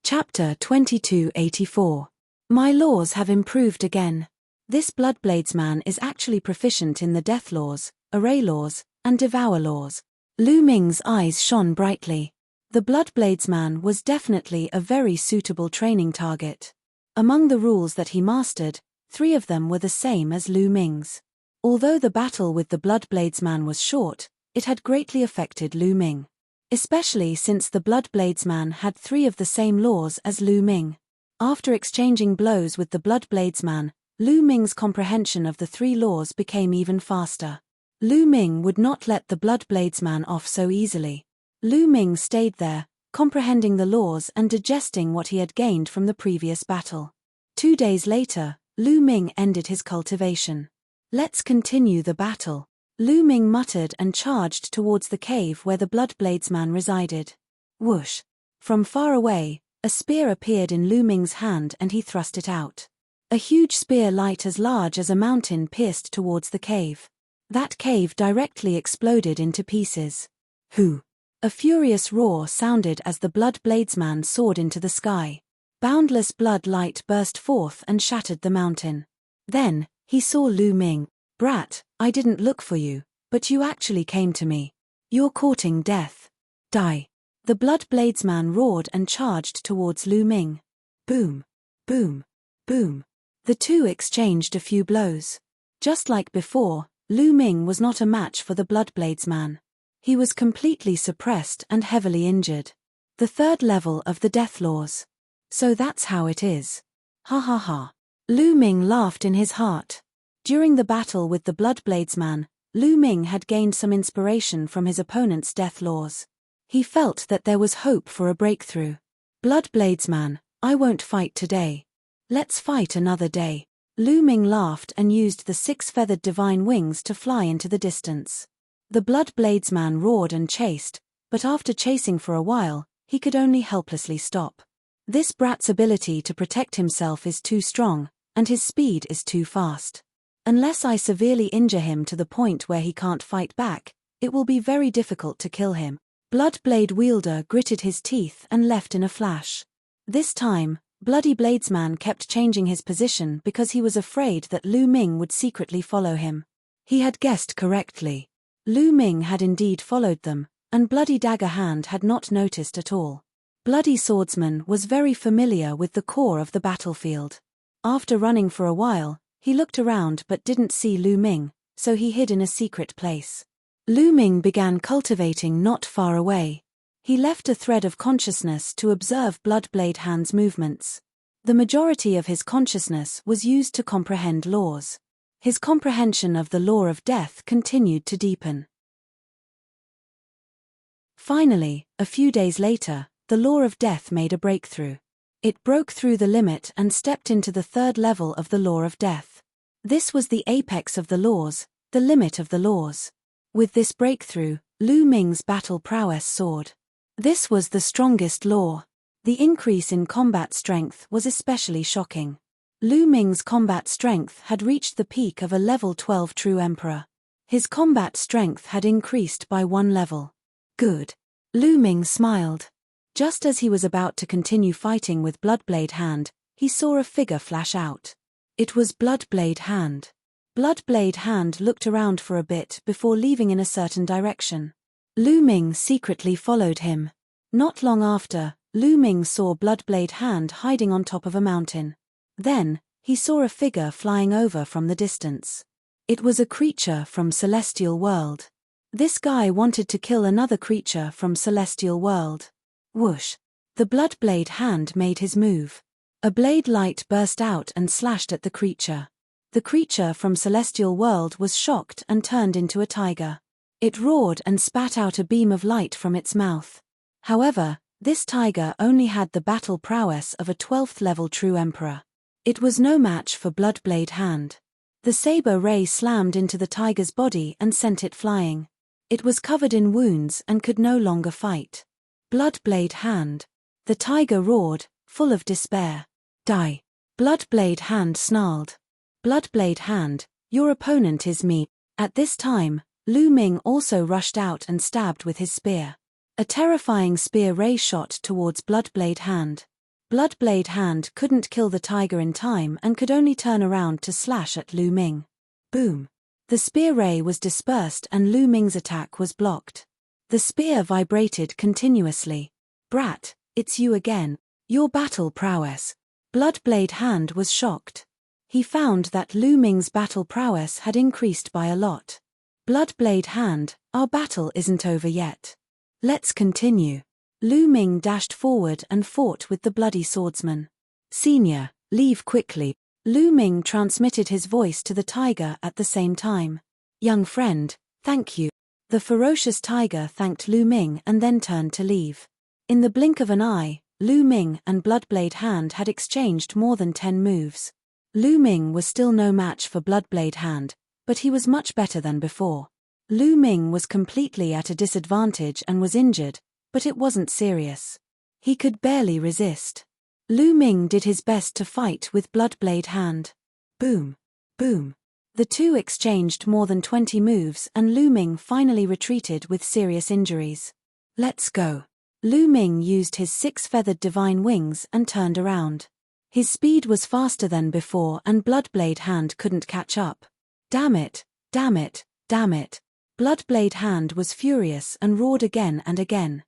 Chapter 2284. My laws have improved again. This Bloodbladesman is actually proficient in the death laws, array laws, and devour laws. Lu Ming's eyes shone brightly. The Bloodbladesman was definitely a very suitable training target. Among the rules that he mastered, 3 of them were the same as Lu Ming's. Although the battle with the Bloodbladesman was short, it had greatly affected Lu Ming. Especially since the Bloodbladesman had 3 of the same laws as Lu Ming. After exchanging blows with the Bloodbladesman, Lu Ming's comprehension of the 3 laws became even faster. Lu Ming would not let the Bloodbladesman off so easily. Lu Ming stayed there, comprehending the laws and digesting what he had gained from the previous battle. 2 days later, Lu Ming ended his cultivation. Let's continue the battle, Lu Ming muttered and charged towards the cave where the Bloodbladesman resided. Whoosh! From far away, a spear appeared in Lu Ming's hand and he thrust it out. A huge spear light as large as a mountain pierced towards the cave. That cave directly exploded into pieces. Hoo! A furious roar sounded as the Bloodbladesman soared into the sky. Boundless blood light burst forth and shattered the mountain. Then, he saw Lu Ming. Brat, I didn't look for you, but you actually came to me. You're courting death. Die. The Bloodbladesman roared and charged towards Lu Ming. Boom. Boom. Boom. The two exchanged a few blows. Just like before, Lu Ming was not a match for the Bloodbladesman. He was completely suppressed and heavily injured. The 3rd level of the death laws. So that's how it is. Ha ha ha. Lu Ming laughed in his heart. During the battle with the Bloodbladesman, Lu Ming had gained some inspiration from his opponent's death laws. He felt that there was hope for a breakthrough. Bloodbladesman, I won't fight today. Let's fight another day. Lu Ming laughed and used the 6-feathered divine wings to fly into the distance. The Bloodbladesman roared and chased, but after chasing for a while, he could only helplessly stop. This brat's ability to protect himself is too strong, and his speed is too fast. Unless I severely injure him to the point where he can't fight back, it will be very difficult to kill him. Bloodblade Wielder gritted his teeth and left in a flash. This time, Bloody Bladesman kept changing his position because he was afraid that Lu Ming would secretly follow him. He had guessed correctly. Lu Ming had indeed followed them, and Bloody Dagger Hand had not noticed at all. Bloody Swordsman was very familiar with the core of the battlefield. After running for a while, he looked around but didn't see Lu Ming, so he hid in a secret place. Lu Ming began cultivating not far away. He left a thread of consciousness to observe Bloodblade Hand's movements. The majority of his consciousness was used to comprehend laws. His comprehension of the law of death continued to deepen. Finally, a few days later, the law of death made a breakthrough. It broke through the limit and stepped into the third level of the law of death. This was the apex of the laws, the limit of the laws. With this breakthrough, Lu Ming's battle prowess soared. This was the strongest law. The increase in combat strength was especially shocking. Lu Ming's combat strength had reached the peak of a level 12 true emperor. His combat strength had increased by 1 level. Good. Lu Ming smiled. Just as he was about to continue fighting with Bloodblade Hand, he saw a figure flash out. It was Bloodblade Hand. Bloodblade Hand looked around for a bit before leaving in a certain direction. Lu Ming secretly followed him. Not long after, Lu Ming saw Bloodblade Hand hiding on top of a mountain. Then, he saw a figure flying over from the distance. It was a creature from Celestial World. This guy wanted to kill another creature from Celestial World. Whoosh! The Bloodblade Hand made his move. A blade light burst out and slashed at the creature. The creature from Celestial World was shocked and turned into a tiger. It roared and spat out a beam of light from its mouth. However, this tiger only had the battle prowess of a 12th level true emperor. It was no match for Bloodblade Hand. The saber ray slammed into the tiger's body and sent it flying. It was covered in wounds and could no longer fight. Bloodblade Hand. The tiger roared, full of despair. Die. Bloodblade Hand snarled. Bloodblade Hand, your opponent is me. At this time, Lu Ming also rushed out and stabbed with his spear. A terrifying spear ray shot towards Bloodblade Hand. Bloodblade Hand couldn't kill the tiger in time and could only turn around to slash at Lu Ming. Boom! The spear ray was dispersed and Lu Ming's attack was blocked. The spear vibrated continuously. Brat, it's you again. Your battle prowess. Bloodblade Hand was shocked. He found that Lu Ming's battle prowess had increased by a lot. Bloodblade Hand, our battle isn't over yet. Let's continue. Lu Ming dashed forward and fought with the bloody swordsman. Senior, leave quickly. Lu Ming transmitted his voice to the tiger at the same time. Young friend, thank you. The ferocious tiger thanked Lu Ming and then turned to leave. In the blink of an eye, Lu Ming and Bloodblade Hand had exchanged more than 10 moves. Lu Ming was still no match for Bloodblade Hand, but he was much better than before. Lu Ming was completely at a disadvantage and was injured, but it wasn't serious. He could barely resist. Lu Ming did his best to fight with Bloodblade Hand. Boom! Boom! The two exchanged more than 20 moves and Lu Ming finally retreated with serious injuries. Let's go. Lu Ming used his 6-feathered divine wings and turned around. His speed was faster than before and Bloodblade Hand couldn't catch up. Damn it! Damn it! Damn it! Bloodblade Hand was furious and roared again and again.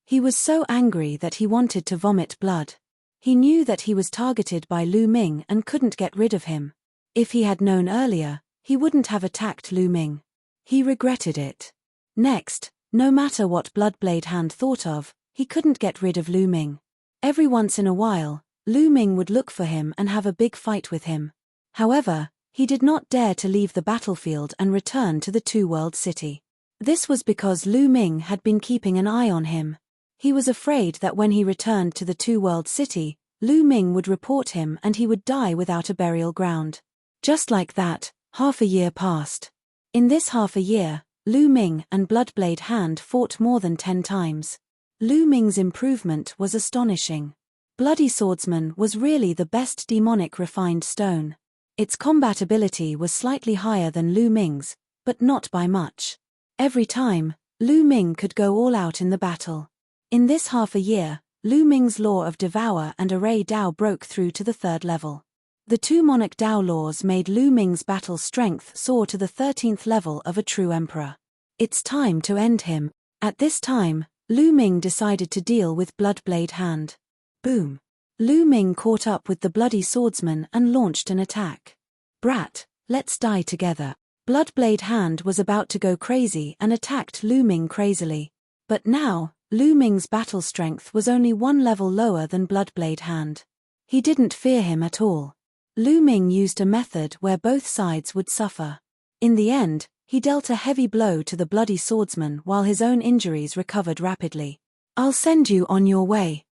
He was so angry that he wanted to vomit blood. He knew that he was targeted by Lu Ming and couldn't get rid of him. If he had known earlier, he wouldn't have attacked Lu Ming. He regretted it. Next, no matter what Bloodblade Hand thought of, he couldn't get rid of Lu Ming. Every once in a while, Lu Ming would look for him and have a big fight with him. However, he did not dare to leave the battlefield and return to the two-world city. This was because Lu Ming had been keeping an eye on him. He was afraid that when he returned to the two-world city, Lu Ming would report him and he would die without a burial ground. Just like that, half a year passed. In this half a year, Lu Ming and Bloodblade Hand fought more than 10 times. Lu Ming's improvement was astonishing. Bloody Swordsman was really the best demonic refined stone. Its combat ability was slightly higher than Lu Ming's, but not by much. Every time, Lu Ming could go all out in the battle. In this half a year, Lu Ming's law of Devour and Array Dao broke through to the 3rd level. The 2 Monarch Dao laws made Lu Ming's battle strength soar to the 13th level of a true emperor. It's time to end him. At this time, Lu Ming decided to deal with Bloodblade Hand. Boom! Lu Ming caught up with the bloody swordsman and launched an attack. Brat, let's die together. Bloodblade Hand was about to go crazy and attacked Lu Ming crazily. But now, Lu Ming's battle strength was only 1 level lower than Bloodblade Hand. He didn't fear him at all. Lu Ming used a method where both sides would suffer. In the end, he dealt a heavy blow to the bloody swordsman while his own injuries recovered rapidly. I'll send you on your way.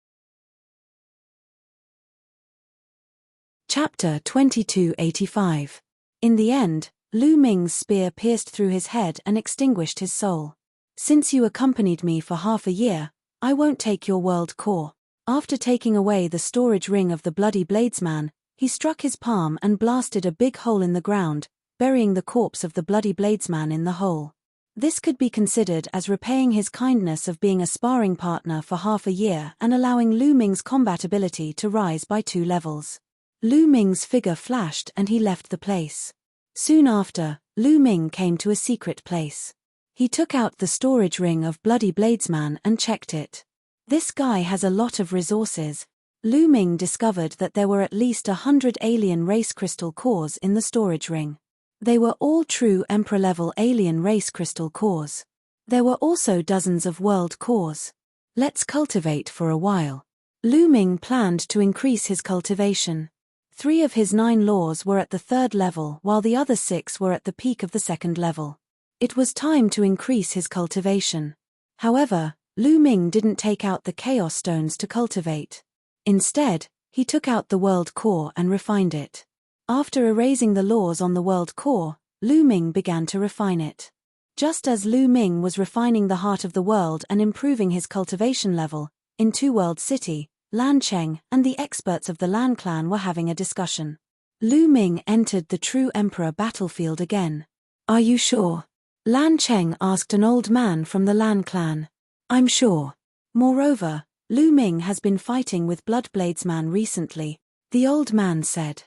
Chapter 2285. In the end, Lu Ming's spear pierced through his head and extinguished his soul. Since you accompanied me for half a year, I won't take your world core. After taking away the storage ring of the bloody bladesman, he struck his palm and blasted a big hole in the ground, burying the corpse of the bloody bladesman in the hole. This could be considered as repaying his kindness of being a sparring partner for half a year and allowing Lu Ming's combat ability to rise by 2 levels. Lu Ming's figure flashed and he left the place. Soon after, Lu Ming came to a secret place. He took out the storage ring of bloody bladesman and checked it. This guy has a lot of resources. Lu Ming discovered that there were at least 100 alien race crystal cores in the storage ring. They were all true Emperor-level alien race crystal cores. There were also dozens of world cores. Let's cultivate for a while. Lu Ming planned to increase his cultivation. 3 of his 9 laws were at the 3rd level while the other 6 were at the peak of the 2nd level. It was time to increase his cultivation. However, Lu Ming didn't take out the Chaos Stones to cultivate. Instead, he took out the World Core and refined it. After erasing the laws on the World Core, Lu Ming began to refine it. Just as Lu Ming was refining the heart of the world and improving his cultivation level, in Two World City, Lan Cheng and the experts of the Lan clan were having a discussion. Lu Ming entered the True Emperor battlefield again. Are you sure? Lan Cheng asked an old man from the Lan clan. I'm sure. Moreover, Lu Ming has been fighting with Bloodbladesman recently, the old man said.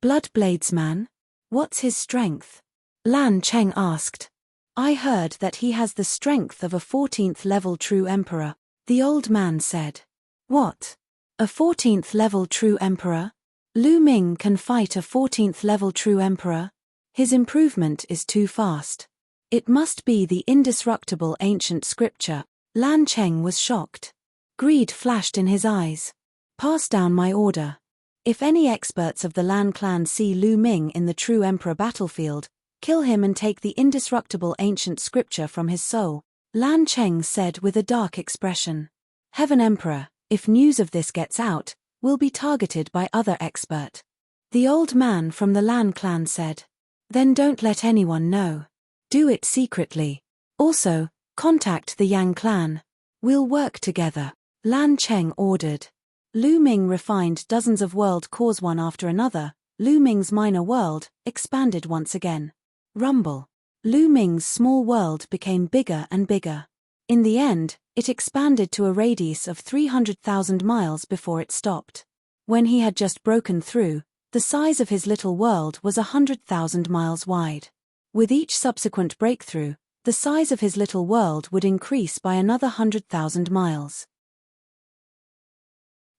Bloodbladesman? What's his strength? Lan Cheng asked. I heard that he has the strength of a 14th level True Emperor, the old man said. What? A 14th level True Emperor? Lu Ming can fight a 14th level True Emperor? His improvement is too fast. It must be the indestructible ancient scripture. Lan Cheng was shocked. Greed flashed in his eyes. Pass down my order. If any experts of the Lan clan see Lu Ming in the True Emperor battlefield, kill him and take the indestructible ancient scripture from his soul, Lan Cheng said with a dark expression. Heaven Emperor, if news of this gets out, will be targeted by other expert. The old man from the Lan clan said. Then don't let anyone know. Do it secretly. Also, contact the Yang clan. We'll work together, Lan Cheng ordered. Lu Ming refined dozens of world cores one after another. Lu Ming's minor world expanded once again. Rumble. Lu Ming's small world became bigger and bigger. In the end, it expanded to a radius of 300,000 miles before it stopped. When he had just broken through, the size of his little world was 100,000 miles wide. With each subsequent breakthrough, the size of his little world would increase by another 100,000 miles.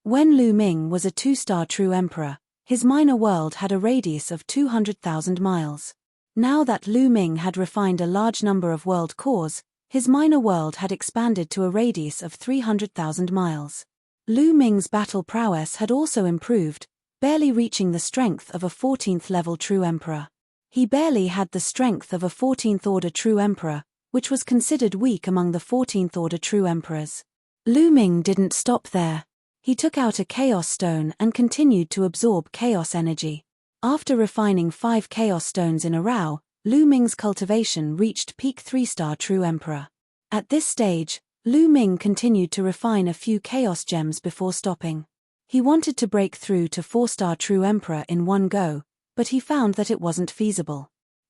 When Lu Ming was a 2-star True Emperor, his minor world had a radius of 200,000 miles. Now that Lu Ming had refined a large number of world cores, his minor world had expanded to a radius of 300,000 miles. Lu Ming's battle prowess had also improved, barely reaching the strength of a 14th level True Emperor. He barely had the strength of a 14th order True Emperor, which was considered weak among the 14th order True Emperors. Lu Ming didn't stop there. He took out a Chaos Stone and continued to absorb Chaos energy. After refining 5 Chaos Stones in a row, Lu Ming's cultivation reached peak 3-star True Emperor. At this stage, Lu Ming continued to refine a few Chaos Gems before stopping. He wanted to break through to 4-star True Emperor in one go, but he found that it wasn't feasible.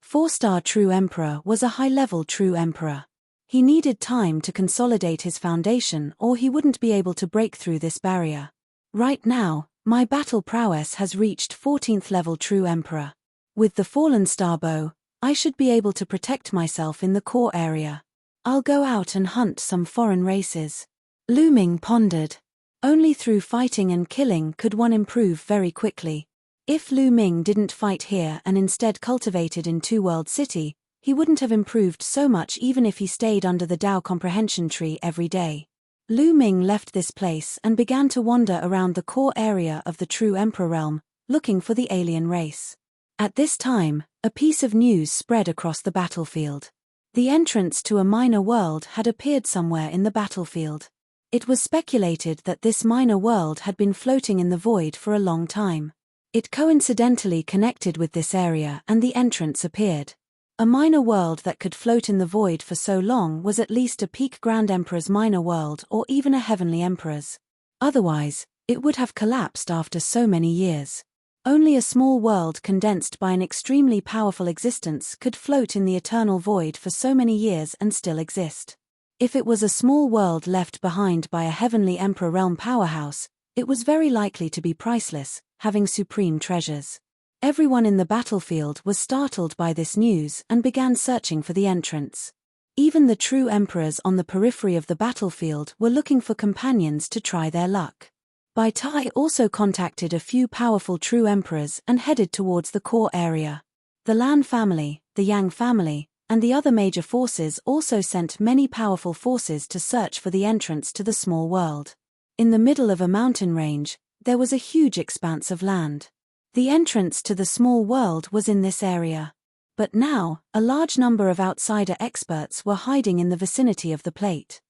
4-star True Emperor was a high-level True Emperor. He needed time to consolidate his foundation or he wouldn't be able to break through this barrier. Right now, my battle prowess has reached 14th level True Emperor. With the Fallen Star Bow, I should be able to protect myself in the core area. I'll go out and hunt some foreign races. Lu Ming pondered. Only through fighting and killing could one improve very quickly. If Lu Ming didn't fight here and instead cultivated in Two World City, he wouldn't have improved so much even if he stayed under the Dao Comprehension Tree every day. Lu Ming left this place and began to wander around the core area of the True Emperor realm, looking for the alien race. At this time, a piece of news spread across the battlefield. The entrance to a minor world had appeared somewhere in the battlefield. It was speculated that this minor world had been floating in the void for a long time. It coincidentally connected with this area and the entrance appeared. A minor world that could float in the void for so long was at least a peak Grand Emperor's minor world or even a heavenly emperor's. Otherwise, it would have collapsed after so many years. Only a small world condensed by an extremely powerful existence could float in the eternal void for so many years and still exist. If it was a small world left behind by a heavenly emperor realm powerhouse, it was very likely to be priceless, having supreme treasures. Everyone in the battlefield was startled by this news and began searching for the entrance. Even the true emperors on the periphery of the battlefield were looking for companions to try their luck. Bai Tai also contacted a few powerful true emperors and headed towards the core area. The Lan family, the Yang family, and the other major forces also sent many powerful forces to search for the entrance to the small world. In the middle of a mountain range, there was a huge expanse of land. The entrance to the small world was in this area. But now, a large number of outsider experts were hiding in the vicinity of the plate.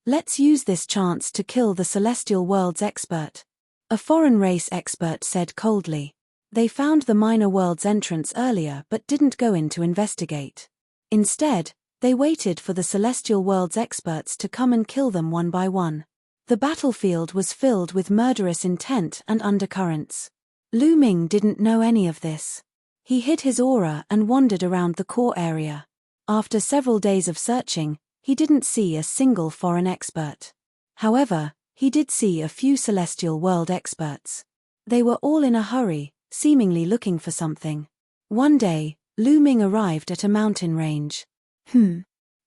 Let's use this chance to kill the celestial world's expert, a foreign race expert said coldly. They found the minor world's entrance earlier but didn't go in to investigate. Instead, they waited for the celestial world's experts to come and kill them one by one. The battlefield was filled with murderous intent and undercurrents. Lu Ming didn't know any of this. He hid his aura and wandered around the core area. After several days of searching, he didn't see a single foreign expert. However, he did see a few celestial world experts. They were all in a hurry, seemingly looking for something. One day, Lu Ming arrived at a mountain range.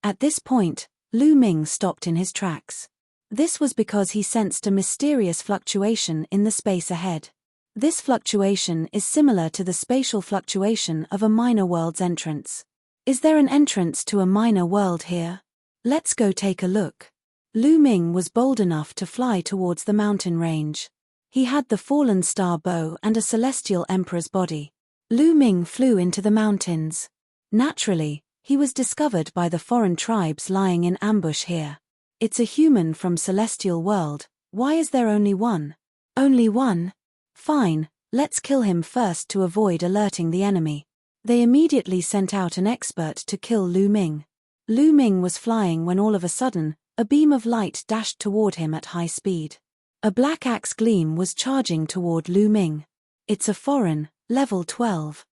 At this point, Lu Ming stopped in his tracks. This was because he sensed a mysterious fluctuation in the space ahead. This fluctuation is similar to the spatial fluctuation of a minor world's entrance. Is there an entrance to a minor world here? Let's go take a look. Lu Ming was bold enough to fly towards the mountain range. He had the fallen star bow and a celestial emperor's body. Lu Ming flew into the mountains. Naturally, he was discovered by the foreign tribes lying in ambush here. It's a human from celestial world. Why is there only one? Only one? Fine, let's kill him first to avoid alerting the enemy. They immediately sent out an expert to kill Lu Ming. Lu Ming was flying when all of a sudden, a beam of light dashed toward him at high speed. A black axe gleam was charging toward Lu Ming. It's a foreign, level 12.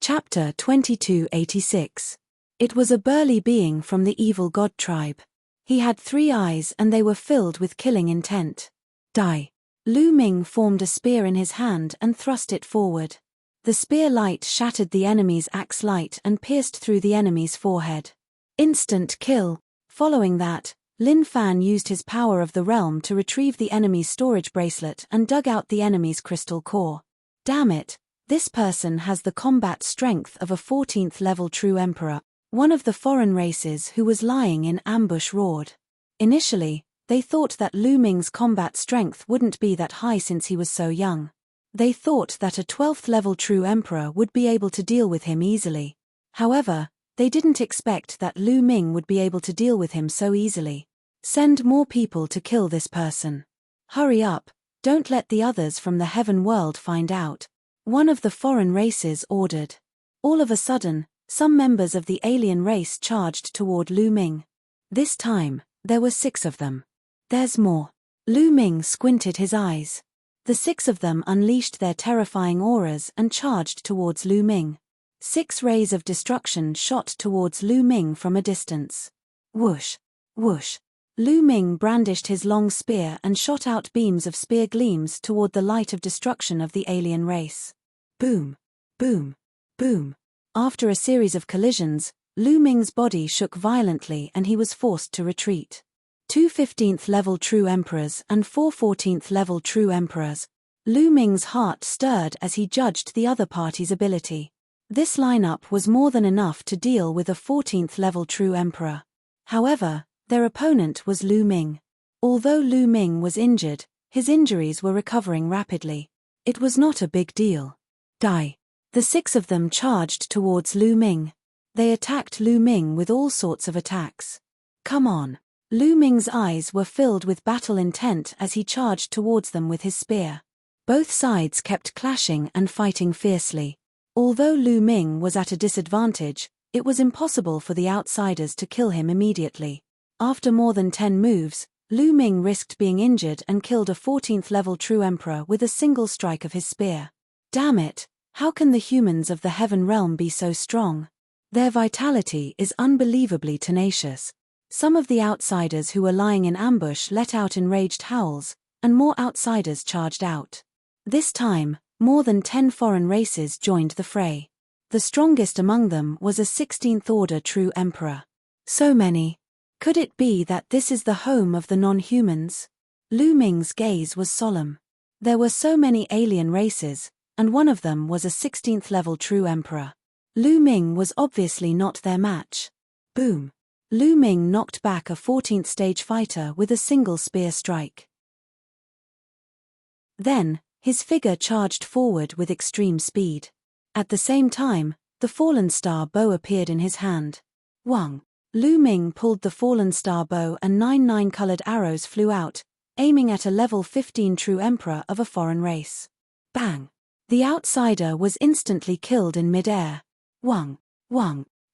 Chapter 2286. It was a burly being from the evil god tribe. He had 3 eyes and they were filled with killing intent. Die. Lu Ming formed a spear in his hand and thrust it forward. The spear light shattered the enemy's axe light and pierced through the enemy's forehead. Instant kill. Following that, Lin Fan used his power of the realm to retrieve the enemy's storage bracelet and dug out the enemy's crystal core. Damn it, this person has the combat strength of a 14th level true emperor. One of the foreign races who was lying in ambush roared. Initially, they thought that Lu Ming's combat strength wouldn't be that high since he was so young. They thought that a 12th level true emperor would be able to deal with him easily. However, they didn't expect that Lu Ming would be able to deal with him so easily. Send more people to kill this person. Hurry up, don't let the others from the heaven world find out. One of the foreign races ordered. All of a sudden, some members of the alien race charged toward Lu Ming. This time, there were 6 of them. There's more. Lu Ming squinted his eyes. The 6 of them unleashed their terrifying auras and charged towards Lu Ming. 6 rays of destruction shot towards Lu Ming from a distance. Whoosh! Whoosh! Lu Ming brandished his long spear and shot out beams of spear gleams toward the light of destruction of the alien race. Boom! Boom! Boom! After a series of collisions, Lu Ming's body shook violently and he was forced to retreat. 2 15th level true emperors and 4 14th level true emperors. Lu Ming's heart stirred as he judged the other party's ability. This lineup was more than enough to deal with a 14th level true emperor. However, their opponent was Lu Ming. Although Lu Ming was injured, his injuries were recovering rapidly. It was not a big deal. Die. The 6 of them charged towards Lu Ming. They attacked Lu Ming with all sorts of attacks. Come on. Lu Ming's eyes were filled with battle intent as he charged towards them with his spear. Both sides kept clashing and fighting fiercely. Although Lu Ming was at a disadvantage, it was impossible for the outsiders to kill him immediately. After more than 10 moves, Lu Ming risked being injured and killed a 14th level true emperor with a single strike of his spear. Damn it, how can the humans of the Heaven Realm be so strong? Their vitality is unbelievably tenacious. Some of the outsiders who were lying in ambush let out enraged howls, and more outsiders charged out. This time, more than 10 foreign races joined the fray. The strongest among them was a 16th order true emperor. So many. Could it be that this is the home of the non-humans? Lu Ming's gaze was solemn. There were so many alien races, and one of them was a 16th level true emperor. Lu Ming was obviously not their match. Boom. Lu Ming knocked back a 14th stage fighter with a single spear strike. Then, his figure charged forward with extreme speed. At the same time, the Fallen Star bow appeared in his hand. Wang. Lu Ming pulled the Fallen Star bow and 9 colored arrows flew out, aiming at a level 15 true emperor of a foreign race. Bang! The outsider was instantly killed in mid-air. Wang.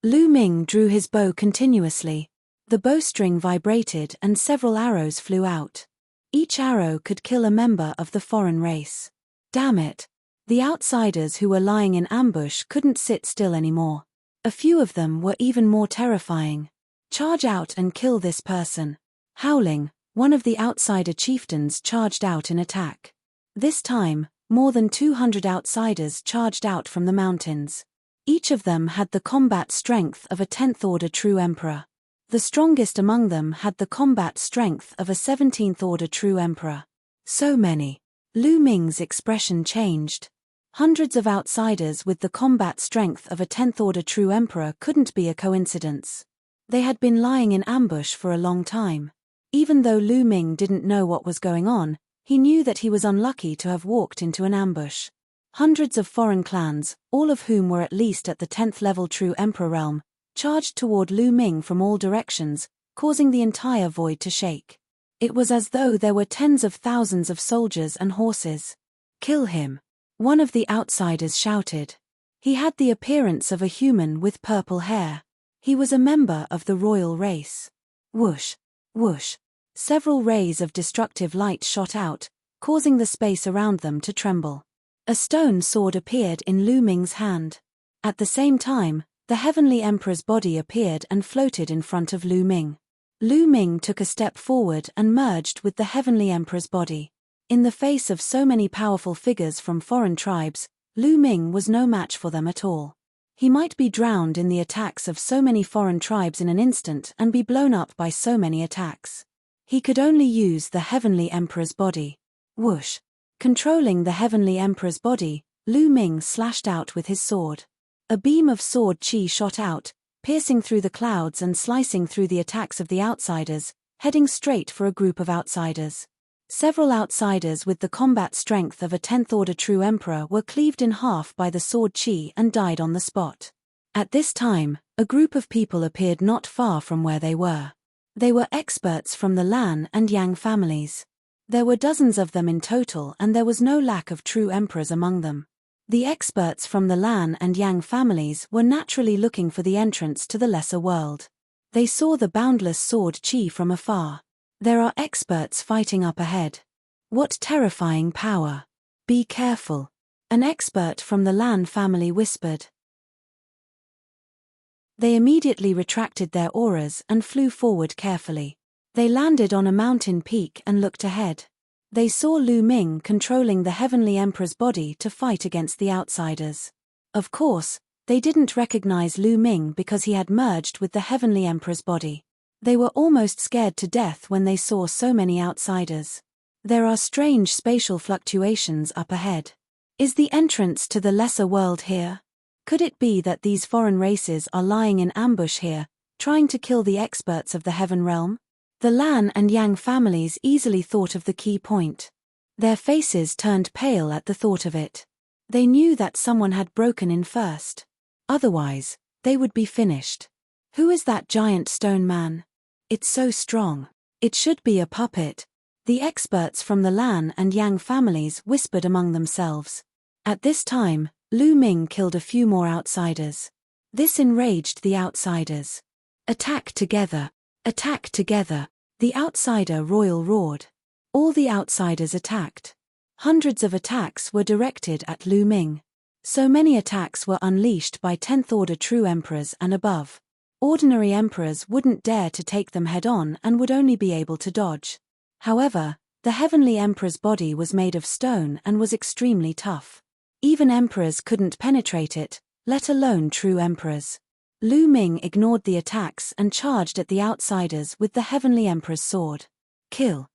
Lu Ming drew his bow continuously. The bowstring vibrated and several arrows flew out. Each arrow could kill a member of the foreign race. Damn it! The outsiders who were lying in ambush couldn't sit still anymore. A few of them were even more terrifying. Charge out and kill this person. Howling, one of the outsider chieftains charged out in attack. This time, more than 200 outsiders charged out from the mountains. Each of them had the combat strength of a 10th order true emperor. The strongest among them had the combat strength of a 17th order true emperor. So many. Lu Ming's expression changed. Hundreds of outsiders with the combat strength of a 10th order true emperor couldn't be a coincidence. They had been lying in ambush for a long time. Even though Lu Ming didn't know what was going on, he knew that he was unlucky to have walked into an ambush. Hundreds of foreign clans, all of whom were at least at the 10th level true emperor realm, charged toward Lu Ming from all directions, causing the entire void to shake. It was as though there were tens of thousands of soldiers and horses. Kill him. One of the outsiders shouted. He had the appearance of a human with purple hair. He was a member of the royal race. Whoosh, whoosh. Several rays of destructive light shot out, causing the space around them to tremble. A stone sword appeared in Lu Ming's hand. At the same time, the Heavenly Emperor's body appeared and floated in front of Lu Ming. Lu Ming took a step forward and merged with the Heavenly Emperor's body. In the face of so many powerful figures from foreign tribes, Lu Ming was no match for them at all. He might be drowned in the attacks of so many foreign tribes in an instant and be blown up by so many attacks. He could only use the Heavenly Emperor's body. Whoosh! Controlling the Heavenly Emperor's body, Lu Ming slashed out with his sword. A beam of sword chi shot out, piercing through the clouds and slicing through the attacks of the outsiders, heading straight for a group of outsiders. Several outsiders with the combat strength of a 10th order true emperor were cleaved in half by the sword chi and died on the spot. At this time, a group of people appeared not far from where they were. They were experts from the Lan and Yang families. There were dozens of them in total and there was no lack of true emperors among them. The experts from the Lan and Yang families were naturally looking for the entrance to the lesser world. They saw the boundless sword chi from afar. There are experts fighting up ahead. What terrifying power! Be careful. An expert from the Lan family whispered. They immediately retracted their auras and flew forward carefully. They landed on a mountain peak and looked ahead. They saw Lu Ming controlling the Heavenly Emperor's body to fight against the outsiders. Of course, they didn't recognize Lu Ming because he had merged with the Heavenly Emperor's body. They were almost scared to death when they saw so many outsiders. There are strange spatial fluctuations up ahead. Is the entrance to the lesser world here? Could it be that these foreign races are lying in ambush here, trying to kill the experts of the Heaven Realm? The Lan and Yang families easily thought of the key point. Their faces turned pale at the thought of it. They knew that someone had broken in first. Otherwise, they would be finished. Who is that giant stone man? It's so strong. It should be a puppet. The experts from the Lan and Yang families whispered among themselves. At this time, Lu Ming killed a few more outsiders. This enraged the outsiders. Attack together! Attack together! The outsider royal roared. All the outsiders attacked. Hundreds of attacks were directed at Lu Ming. So many attacks were unleashed by 10th order true emperors and above. Ordinary emperors wouldn't dare to take them head-on and would only be able to dodge. However, the heavenly emperor's body was made of stone and was extremely tough. Even emperors couldn't penetrate it, let alone true emperors. Lu Ming ignored the attacks and charged at the outsiders with the heavenly emperor's sword. Kill.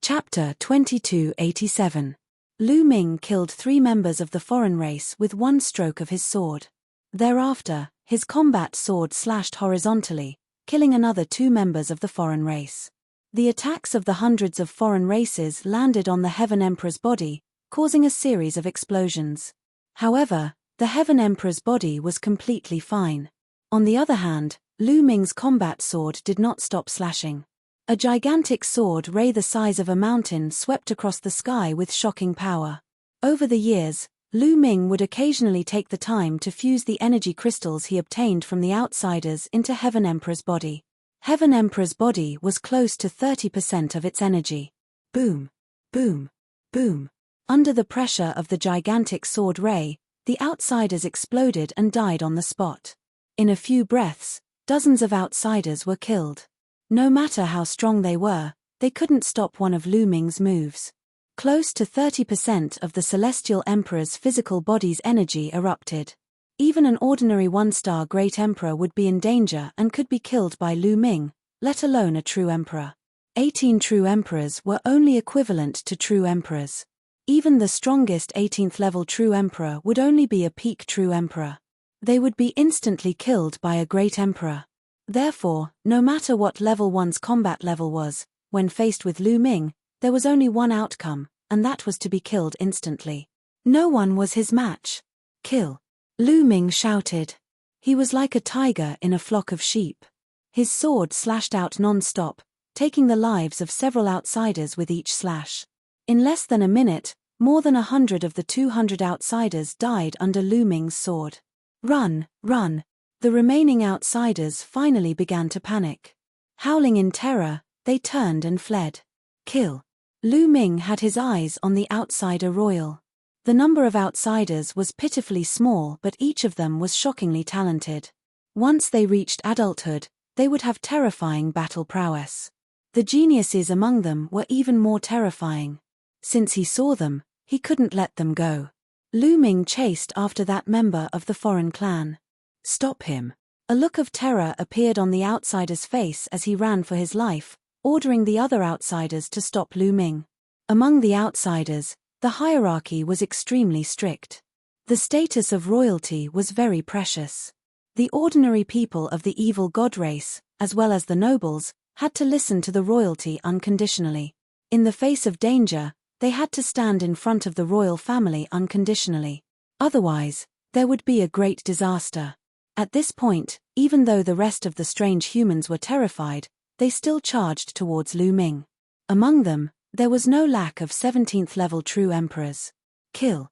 Chapter 2287. Lu Ming killed 3 members of the foreign race with one stroke of his sword. Thereafter, his combat sword slashed horizontally, killing another 2 members of the foreign race. The attacks of the hundreds of foreign races landed on the Heaven Emperor's body, causing a series of explosions. However, the Heaven Emperor's body was completely fine. On the other hand, Lu Ming's combat sword did not stop slashing. A gigantic sword ray the size of a mountain swept across the sky with shocking power. Over the years, Lu Ming would occasionally take the time to fuse the energy crystals he obtained from the outsiders into Heaven Emperor's body. Heaven Emperor's body was close to 30% of its energy. Boom! Boom! Boom! Under the pressure of the gigantic sword ray, the outsiders exploded and died on the spot. In a few breaths, dozens of outsiders were killed. No matter how strong they were, they couldn't stop one of Lu Ming's moves. Close to 30% of the Celestial Emperor's physical body's energy erupted. Even an ordinary 1-star Great Emperor would be in danger and could be killed by Lu Ming, let alone a true emperor. 18 true emperors were only equivalent to true emperors. Even the strongest 18th level true emperor would only be a peak true emperor. They would be instantly killed by a great emperor. Therefore, no matter what level one's combat level was, when faced with Lu Ming, there was only one outcome, and that was to be killed instantly. No one was his match. Kill! Lu Ming shouted. He was like a tiger in a flock of sheep. His sword slashed out non-stop, taking the lives of several outsiders with each slash. In less than a minute, more than 100 of the 200 outsiders died under Lu Ming's sword. Run, run! The remaining outsiders finally began to panic. Howling in terror, they turned and fled. Kill! Lu Ming had his eyes on the outsider royal. The number of outsiders was pitifully small, but each of them was shockingly talented. Once they reached adulthood, they would have terrifying battle prowess. The geniuses among them were even more terrifying. Since he saw them, he couldn't let them go. Lu Ming chased after that member of the foreign clan. Stop him! A look of terror appeared on the outsider's face as he ran for his life, ordering the other outsiders to stop Lu Ming. Among the outsiders, the hierarchy was extremely strict. The status of royalty was very precious. The ordinary people of the evil god race, as well as the nobles, had to listen to the royalty unconditionally. In the face of danger, they had to stand in front of the royal family unconditionally. Otherwise, there would be a great disaster. At this point, even though the rest of the strange humans were terrified, they still charged towards Lu Ming. Among them, there was no lack of 17th level true emperors. Kill!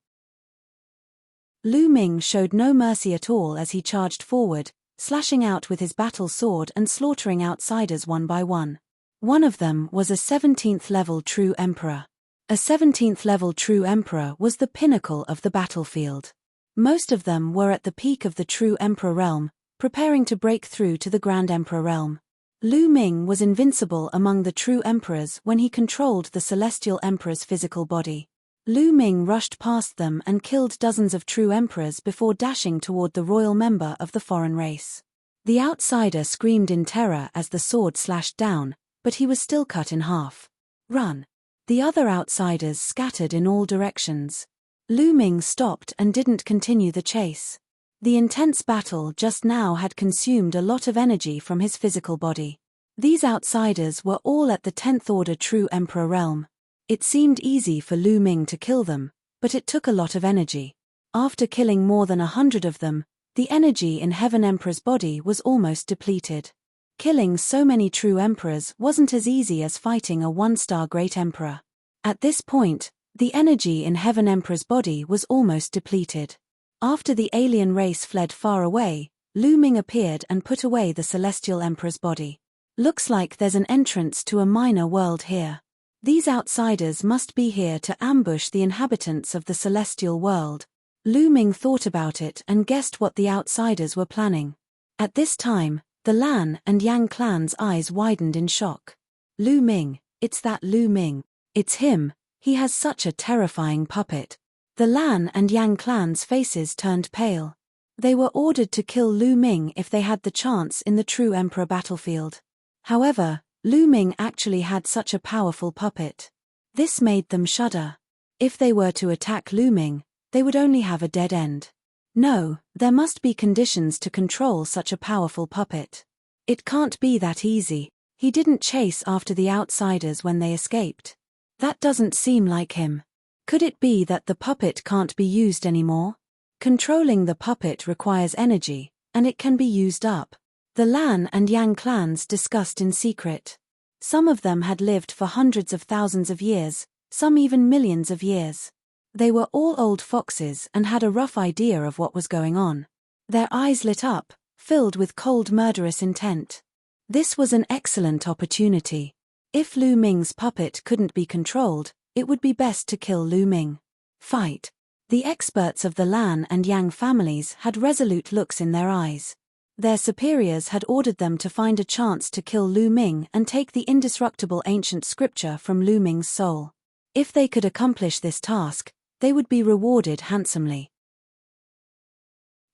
Lu Ming showed no mercy at all as he charged forward, slashing out with his battle sword and slaughtering outsiders one by one. One of them was a 17th level true emperor. A 17th level true emperor was the pinnacle of the battlefield. Most of them were at the peak of the true emperor realm, preparing to break through to the Grand Emperor realm. Lu Ming was invincible among the true emperors when he controlled the Celestial Emperor's physical body. Lu Ming rushed past them and killed dozens of true emperors before dashing toward the royal member of the foreign race. The outsider screamed in terror as the sword slashed down, but he was still cut in half. Run! The other outsiders scattered in all directions. Lu Ming stopped and didn't continue the chase. The intense battle just now had consumed a lot of energy from his physical body. These outsiders were all at the 10th order true emperor realm. It seemed easy for Lu Ming to kill them, but it took a lot of energy. After killing more than 100 of them, The energy in Heaven Emperor's body was almost depleted. Killing so many true emperors wasn't as easy as fighting a one-star great emperor. At this point, the energy in Heaven Emperor's body was almost depleted. After the alien race fled far away, Lu Ming appeared and put away the Celestial Emperor's body. Looks like there's an entrance to a minor world here. These outsiders must be here to ambush the inhabitants of the celestial world. Lu Ming thought about it and guessed what the outsiders were planning. At this time, the Lan and Yang clan's eyes widened in shock. Lu Ming, it's that Lu Ming. It's him, he has such a terrifying puppet. The Lan and Yang clans' faces turned pale. They were ordered to kill Lu Ming if they had the chance in the true emperor battlefield. However, Lu Ming actually had such a powerful puppet. This made them shudder. If they were to attack Lu Ming, they would only have a dead end. No, there must be conditions to control such a powerful puppet. It can't be that easy. He didn't chase after the outsiders when they escaped. That doesn't seem like him. Could it be that the puppet can't be used anymore? Controlling the puppet requires energy, and it can be used up. The Lan and Yang clans discussed in secret. Some of them had lived for hundreds of thousands of years, some even millions of years. They were all old foxes and had a rough idea of what was going on. Their eyes lit up, filled with cold murderous intent. This was an excellent opportunity. If Lu Ming's puppet couldn't be controlled, it would be best to kill Lu Ming. Fight. The experts of the Lan and Yang families had resolute looks in their eyes. Their superiors had ordered them to find a chance to kill Lu Ming and take the indestructible ancient scripture from Lu Ming's soul. If they could accomplish this task, they would be rewarded handsomely.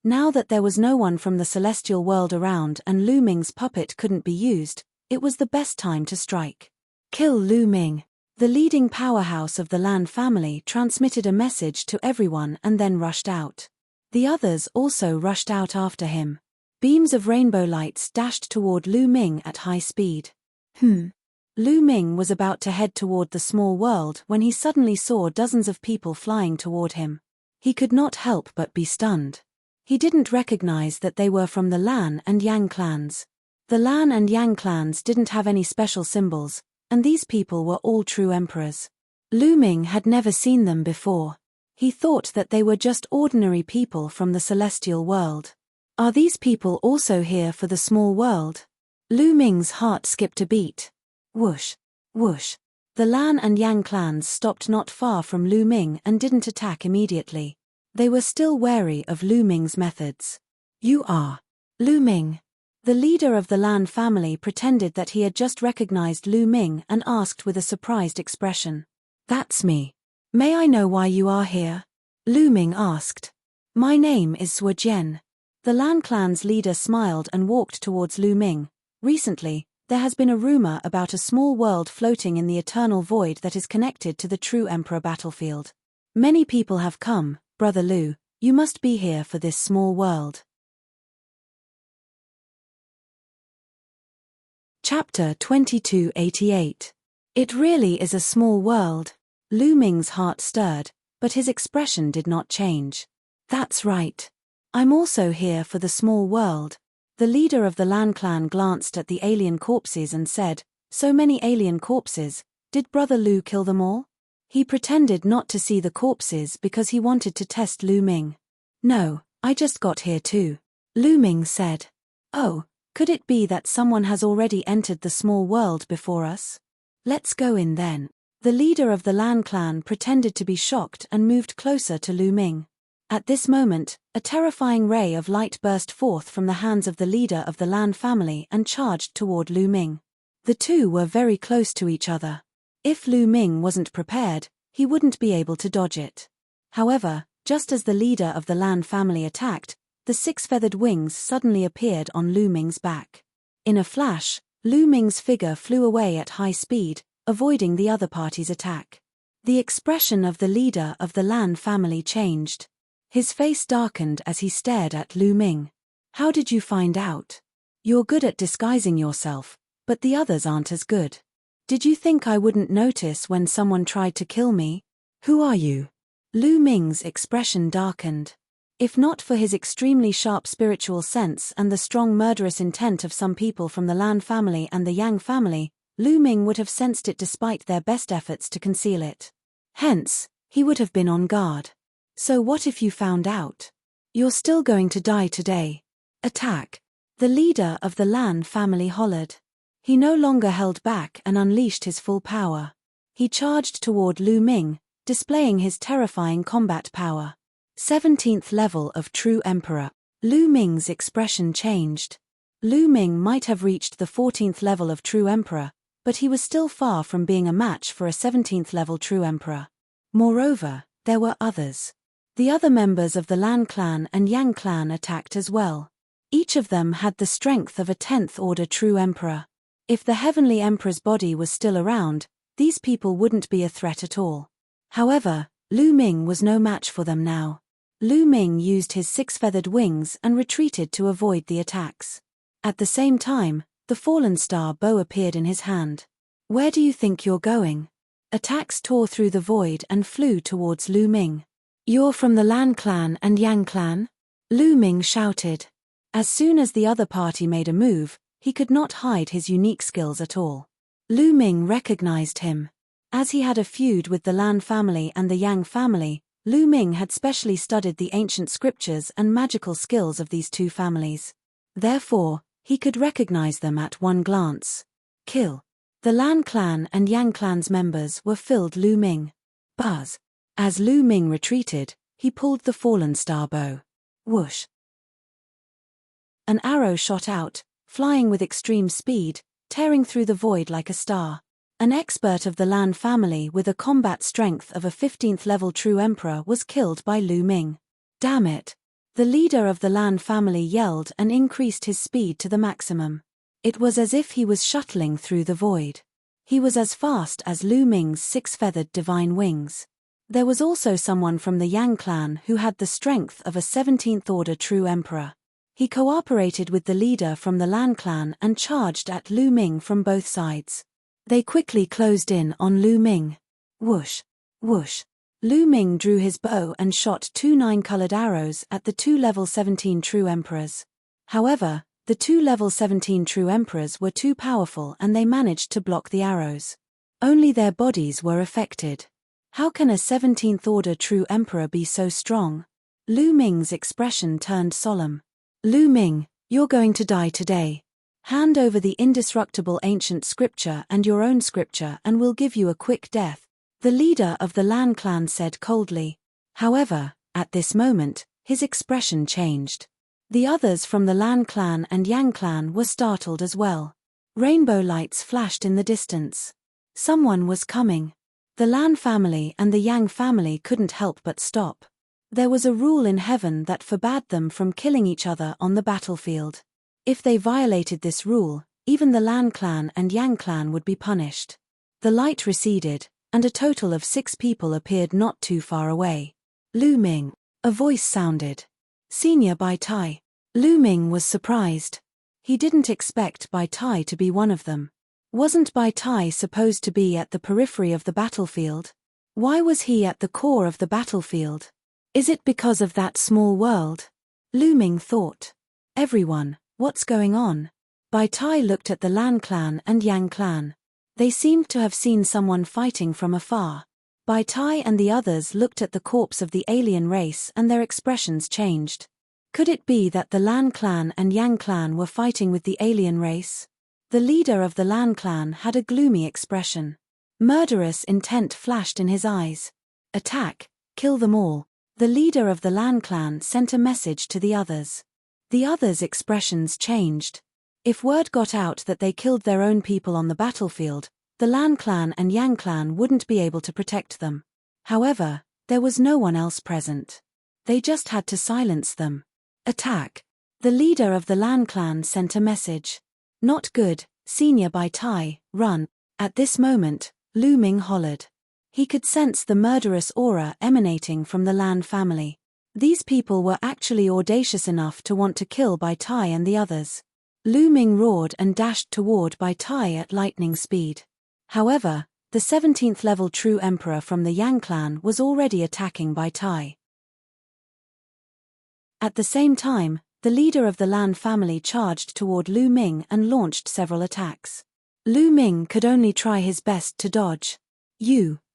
Now that there was no one from the celestial world around and Lu Ming's puppet couldn't be used, it was the best time to strike. Kill Lu Ming. The leading powerhouse of the Lan family transmitted a message to everyone and then rushed out. The others also rushed out after him. Beams of rainbow lights dashed toward Lu Ming at high speed. Lu Ming was about to head toward the small world when he suddenly saw dozens of people flying toward him. He could not help but be stunned. He didn't recognize that they were from the Lan and Yang clans. The Lan and Yang clans didn't have any special symbols, and these people were all true emperors. Lu Ming had never seen them before. He thought that they were just ordinary people from the celestial world. Are these people also here for the small world? Lu Ming's heart skipped a beat. Whoosh, whoosh. The Lan and Yang clans stopped not far from Lu Ming and didn't attack immediately. They were still wary of Lu Ming's methods. You are Lu Ming. The leader of the Lan family pretended that he had just recognized Lu Ming and asked with a surprised expression. That's me. May I know why you are here? Lu Ming asked. My name is Sua Jian. The Lan clan's leader smiled and walked towards Lu Ming. Recently, there has been a rumor about a small world floating in the eternal void that is connected to the true emperor battlefield. Many people have come, Brother Lu, you must be here for this small world. Chapter 2288. It really is a small world. Lu Ming's heart stirred, but his expression did not change. That's right. I'm also here for the small world. The leader of the Lan clan glanced at the alien corpses and said, so many alien corpses, did Brother Lu kill them all? He pretended not to see the corpses because he wanted to test Lu Ming. No, I just got here too. Lu Ming said. Oh, could it be that someone has already entered the small world before us? Let's go in then. The leader of the Lan clan pretended to be shocked and moved closer to Lu Ming. At this moment, a terrifying ray of light burst forth from the hands of the leader of the Lan family and charged toward Lu Ming. The two were very close to each other. If Lu Ming wasn't prepared, he wouldn't be able to dodge it. However, just as the leader of the Lan family attacked, the six-feathered wings suddenly appeared on Lu Ming's back. In a flash, Lu Ming's figure flew away at high speed, avoiding the other party's attack. The expression of the leader of the Lan family changed. His face darkened as he stared at Lu Ming. How did you find out? You're good at disguising yourself, but the others aren't as good. Did you think I wouldn't notice when someone tried to kill me? Who are you? Lu Ming's expression darkened. If not for his extremely sharp spiritual sense and the strong murderous intent of some people from the Lan family and the Yang family, Lu Ming would have sensed it despite their best efforts to conceal it. Hence, he would have been on guard. So what if you found out? You're still going to die today. Attack. The leader of the Lan family hollered. He no longer held back and unleashed his full power. He charged toward Lu Ming, displaying his terrifying combat power. 17th level of True Emperor. Lu Ming's expression changed. Lu Ming might have reached the 14th level of True Emperor, but he was still far from being a match for a 17th level True Emperor. Moreover, there were others. The other members of the Lan clan and Yang clan attacked as well. Each of them had the strength of a 10th order True Emperor. If the Heavenly Emperor's body was still around, these people wouldn't be a threat at all. However, Lu Ming was no match for them now. Lu Ming used his 6-feathered wings and retreated to avoid the attacks. At the same time, the fallen star bow appeared in his hand. Where do you think you're going? Attacks tore through the void and flew towards Lu Ming. You're from the Lan clan and Yang clan? Lu Ming shouted. As soon as the other party made a move, he could not hide his unique skills at all. Lu Ming recognized him. As he had a feud with the Lan family and the Yang family, Lu Ming had specially studied the ancient scriptures and magical skills of these two families. Therefore, he could recognize them at one glance. Kill. The Lan clan and Yang clan's members were filled Lu Ming. Buzz. As Lu Ming retreated, he pulled the fallen star bow. Whoosh. An arrow shot out, flying with extreme speed, tearing through the void like a star. An expert of the Lan family with a combat strength of a 15th level True Emperor was killed by Lu Ming. Damn it. The leader of the Lan family yelled and increased his speed to the maximum. It was as if he was shuttling through the void. He was as fast as Lu Ming's 6-feathered divine wings. There was also someone from the Yang clan who had the strength of a 17th order True Emperor. He cooperated with the leader from the Lan clan and charged at Lu Ming from both sides. They quickly closed in on Lu Ming. Whoosh, whoosh. Lu Ming drew his bow and shot 2 9-colored arrows at the 2 level 17 True Emperors. However, the 2 level 17 True Emperors were too powerful and they managed to block the arrows. Only their bodies were affected. How can a 17th order True Emperor be so strong? Lu Ming's expression turned solemn. Lu Ming, you're going to die today. Hand over the indestructible ancient scripture and your own scripture and we'll give you a quick death, the leader of the Lan clan said coldly. However, at this moment, his expression changed. The others from the Lan clan and Yang clan were startled as well. Rainbow lights flashed in the distance. Someone was coming. The Lan family and the Yang family couldn't help but stop. There was a rule in heaven that forbade them from killing each other on the battlefield. If they violated this rule, even the Lan clan and Yang clan would be punished. The light receded, and a total of 6 people appeared not too far away. Lu Ming. A voice sounded. Senior Bai Tai. Lu Ming was surprised. He didn't expect Bai Tai to be one of them. Wasn't Bai Tai supposed to be at the periphery of the battlefield? Why was he at the core of the battlefield? Is it because of that small world? Lu Ming thought. Everyone. What's going on? Bai Tai looked at the Lan clan and Yang clan. They seemed to have seen someone fighting from afar. Bai Tai and the others looked at the corpse of the alien race and their expressions changed. Could it be that the Lan clan and Yang clan were fighting with the alien race? The leader of the Lan clan had a gloomy expression. Murderous intent flashed in his eyes. Attack, kill them all. The leader of the Lan clan sent a message to the others. The others' expressions changed. If word got out that they killed their own people on the battlefield, the Lan clan and Yang clan wouldn't be able to protect them. However, there was no one else present. They just had to silence them. Attack. The leader of the Lan clan sent a message. Not good, Senior Bai Tai, run. At this moment, Lu Ming hollered. He could sense the murderous aura emanating from the Lan family. These people were actually audacious enough to want to kill Bai Tai and the others. Lu Ming roared and dashed toward Bai Tai at lightning speed. However, the 17th level True Emperor from the Yang clan was already attacking Bai Tai. At the same time, the leader of the Lan family charged toward Lu Ming and launched several attacks. Lu Ming could only try his best to dodge.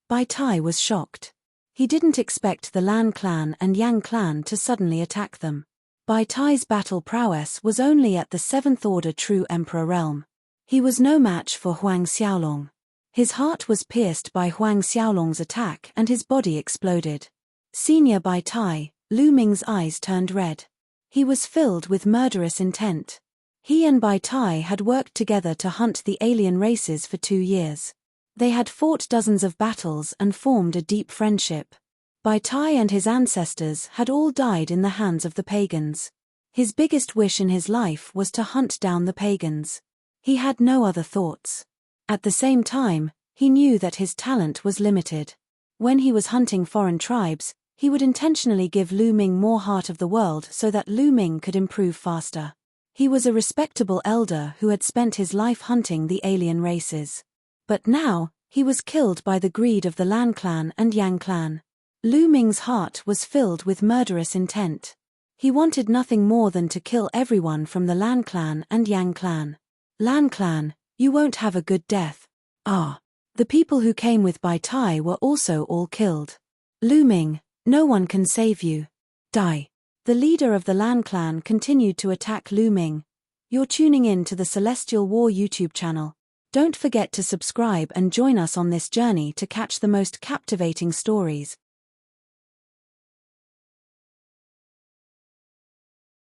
Bai Tai was shocked. He didn't expect the Lan clan and Yang clan to suddenly attack them. Bai Tai's battle prowess was only at the 7th order true emperor realm. He was no match for Huang Xiaolong. His heart was pierced by Huang Xiaolong's attack and his body exploded. Senior Bai Tai, Lu Ming's eyes turned red. He was filled with murderous intent. He and Bai Tai had worked together to hunt the alien races for 2 years. They had fought dozens of battles and formed a deep friendship. Bai Tai and his ancestors had all died in the hands of the pagans. His biggest wish in his life was to hunt down the pagans. He had no other thoughts. At the same time, he knew that his talent was limited. When he was hunting foreign tribes, he would intentionally give Lu Ming more heart of the world so that Lu Ming could improve faster. He was a respectable elder who had spent his life hunting the alien races. But now, he was killed by the greed of the Lan clan and Yang clan. Lu Ming's heart was filled with murderous intent. He wanted nothing more than to kill everyone from the Lan clan and Yang clan. Lan clan, you won't have a good death. The people who came with Bai Tai were also all killed. Lu Ming, no one can save you. Die. The leader of the Lan clan continued to attack Lu Ming. You're tuning in to the Celestial War YouTube channel. Don't forget to subscribe and join us on this journey to catch the most captivating stories.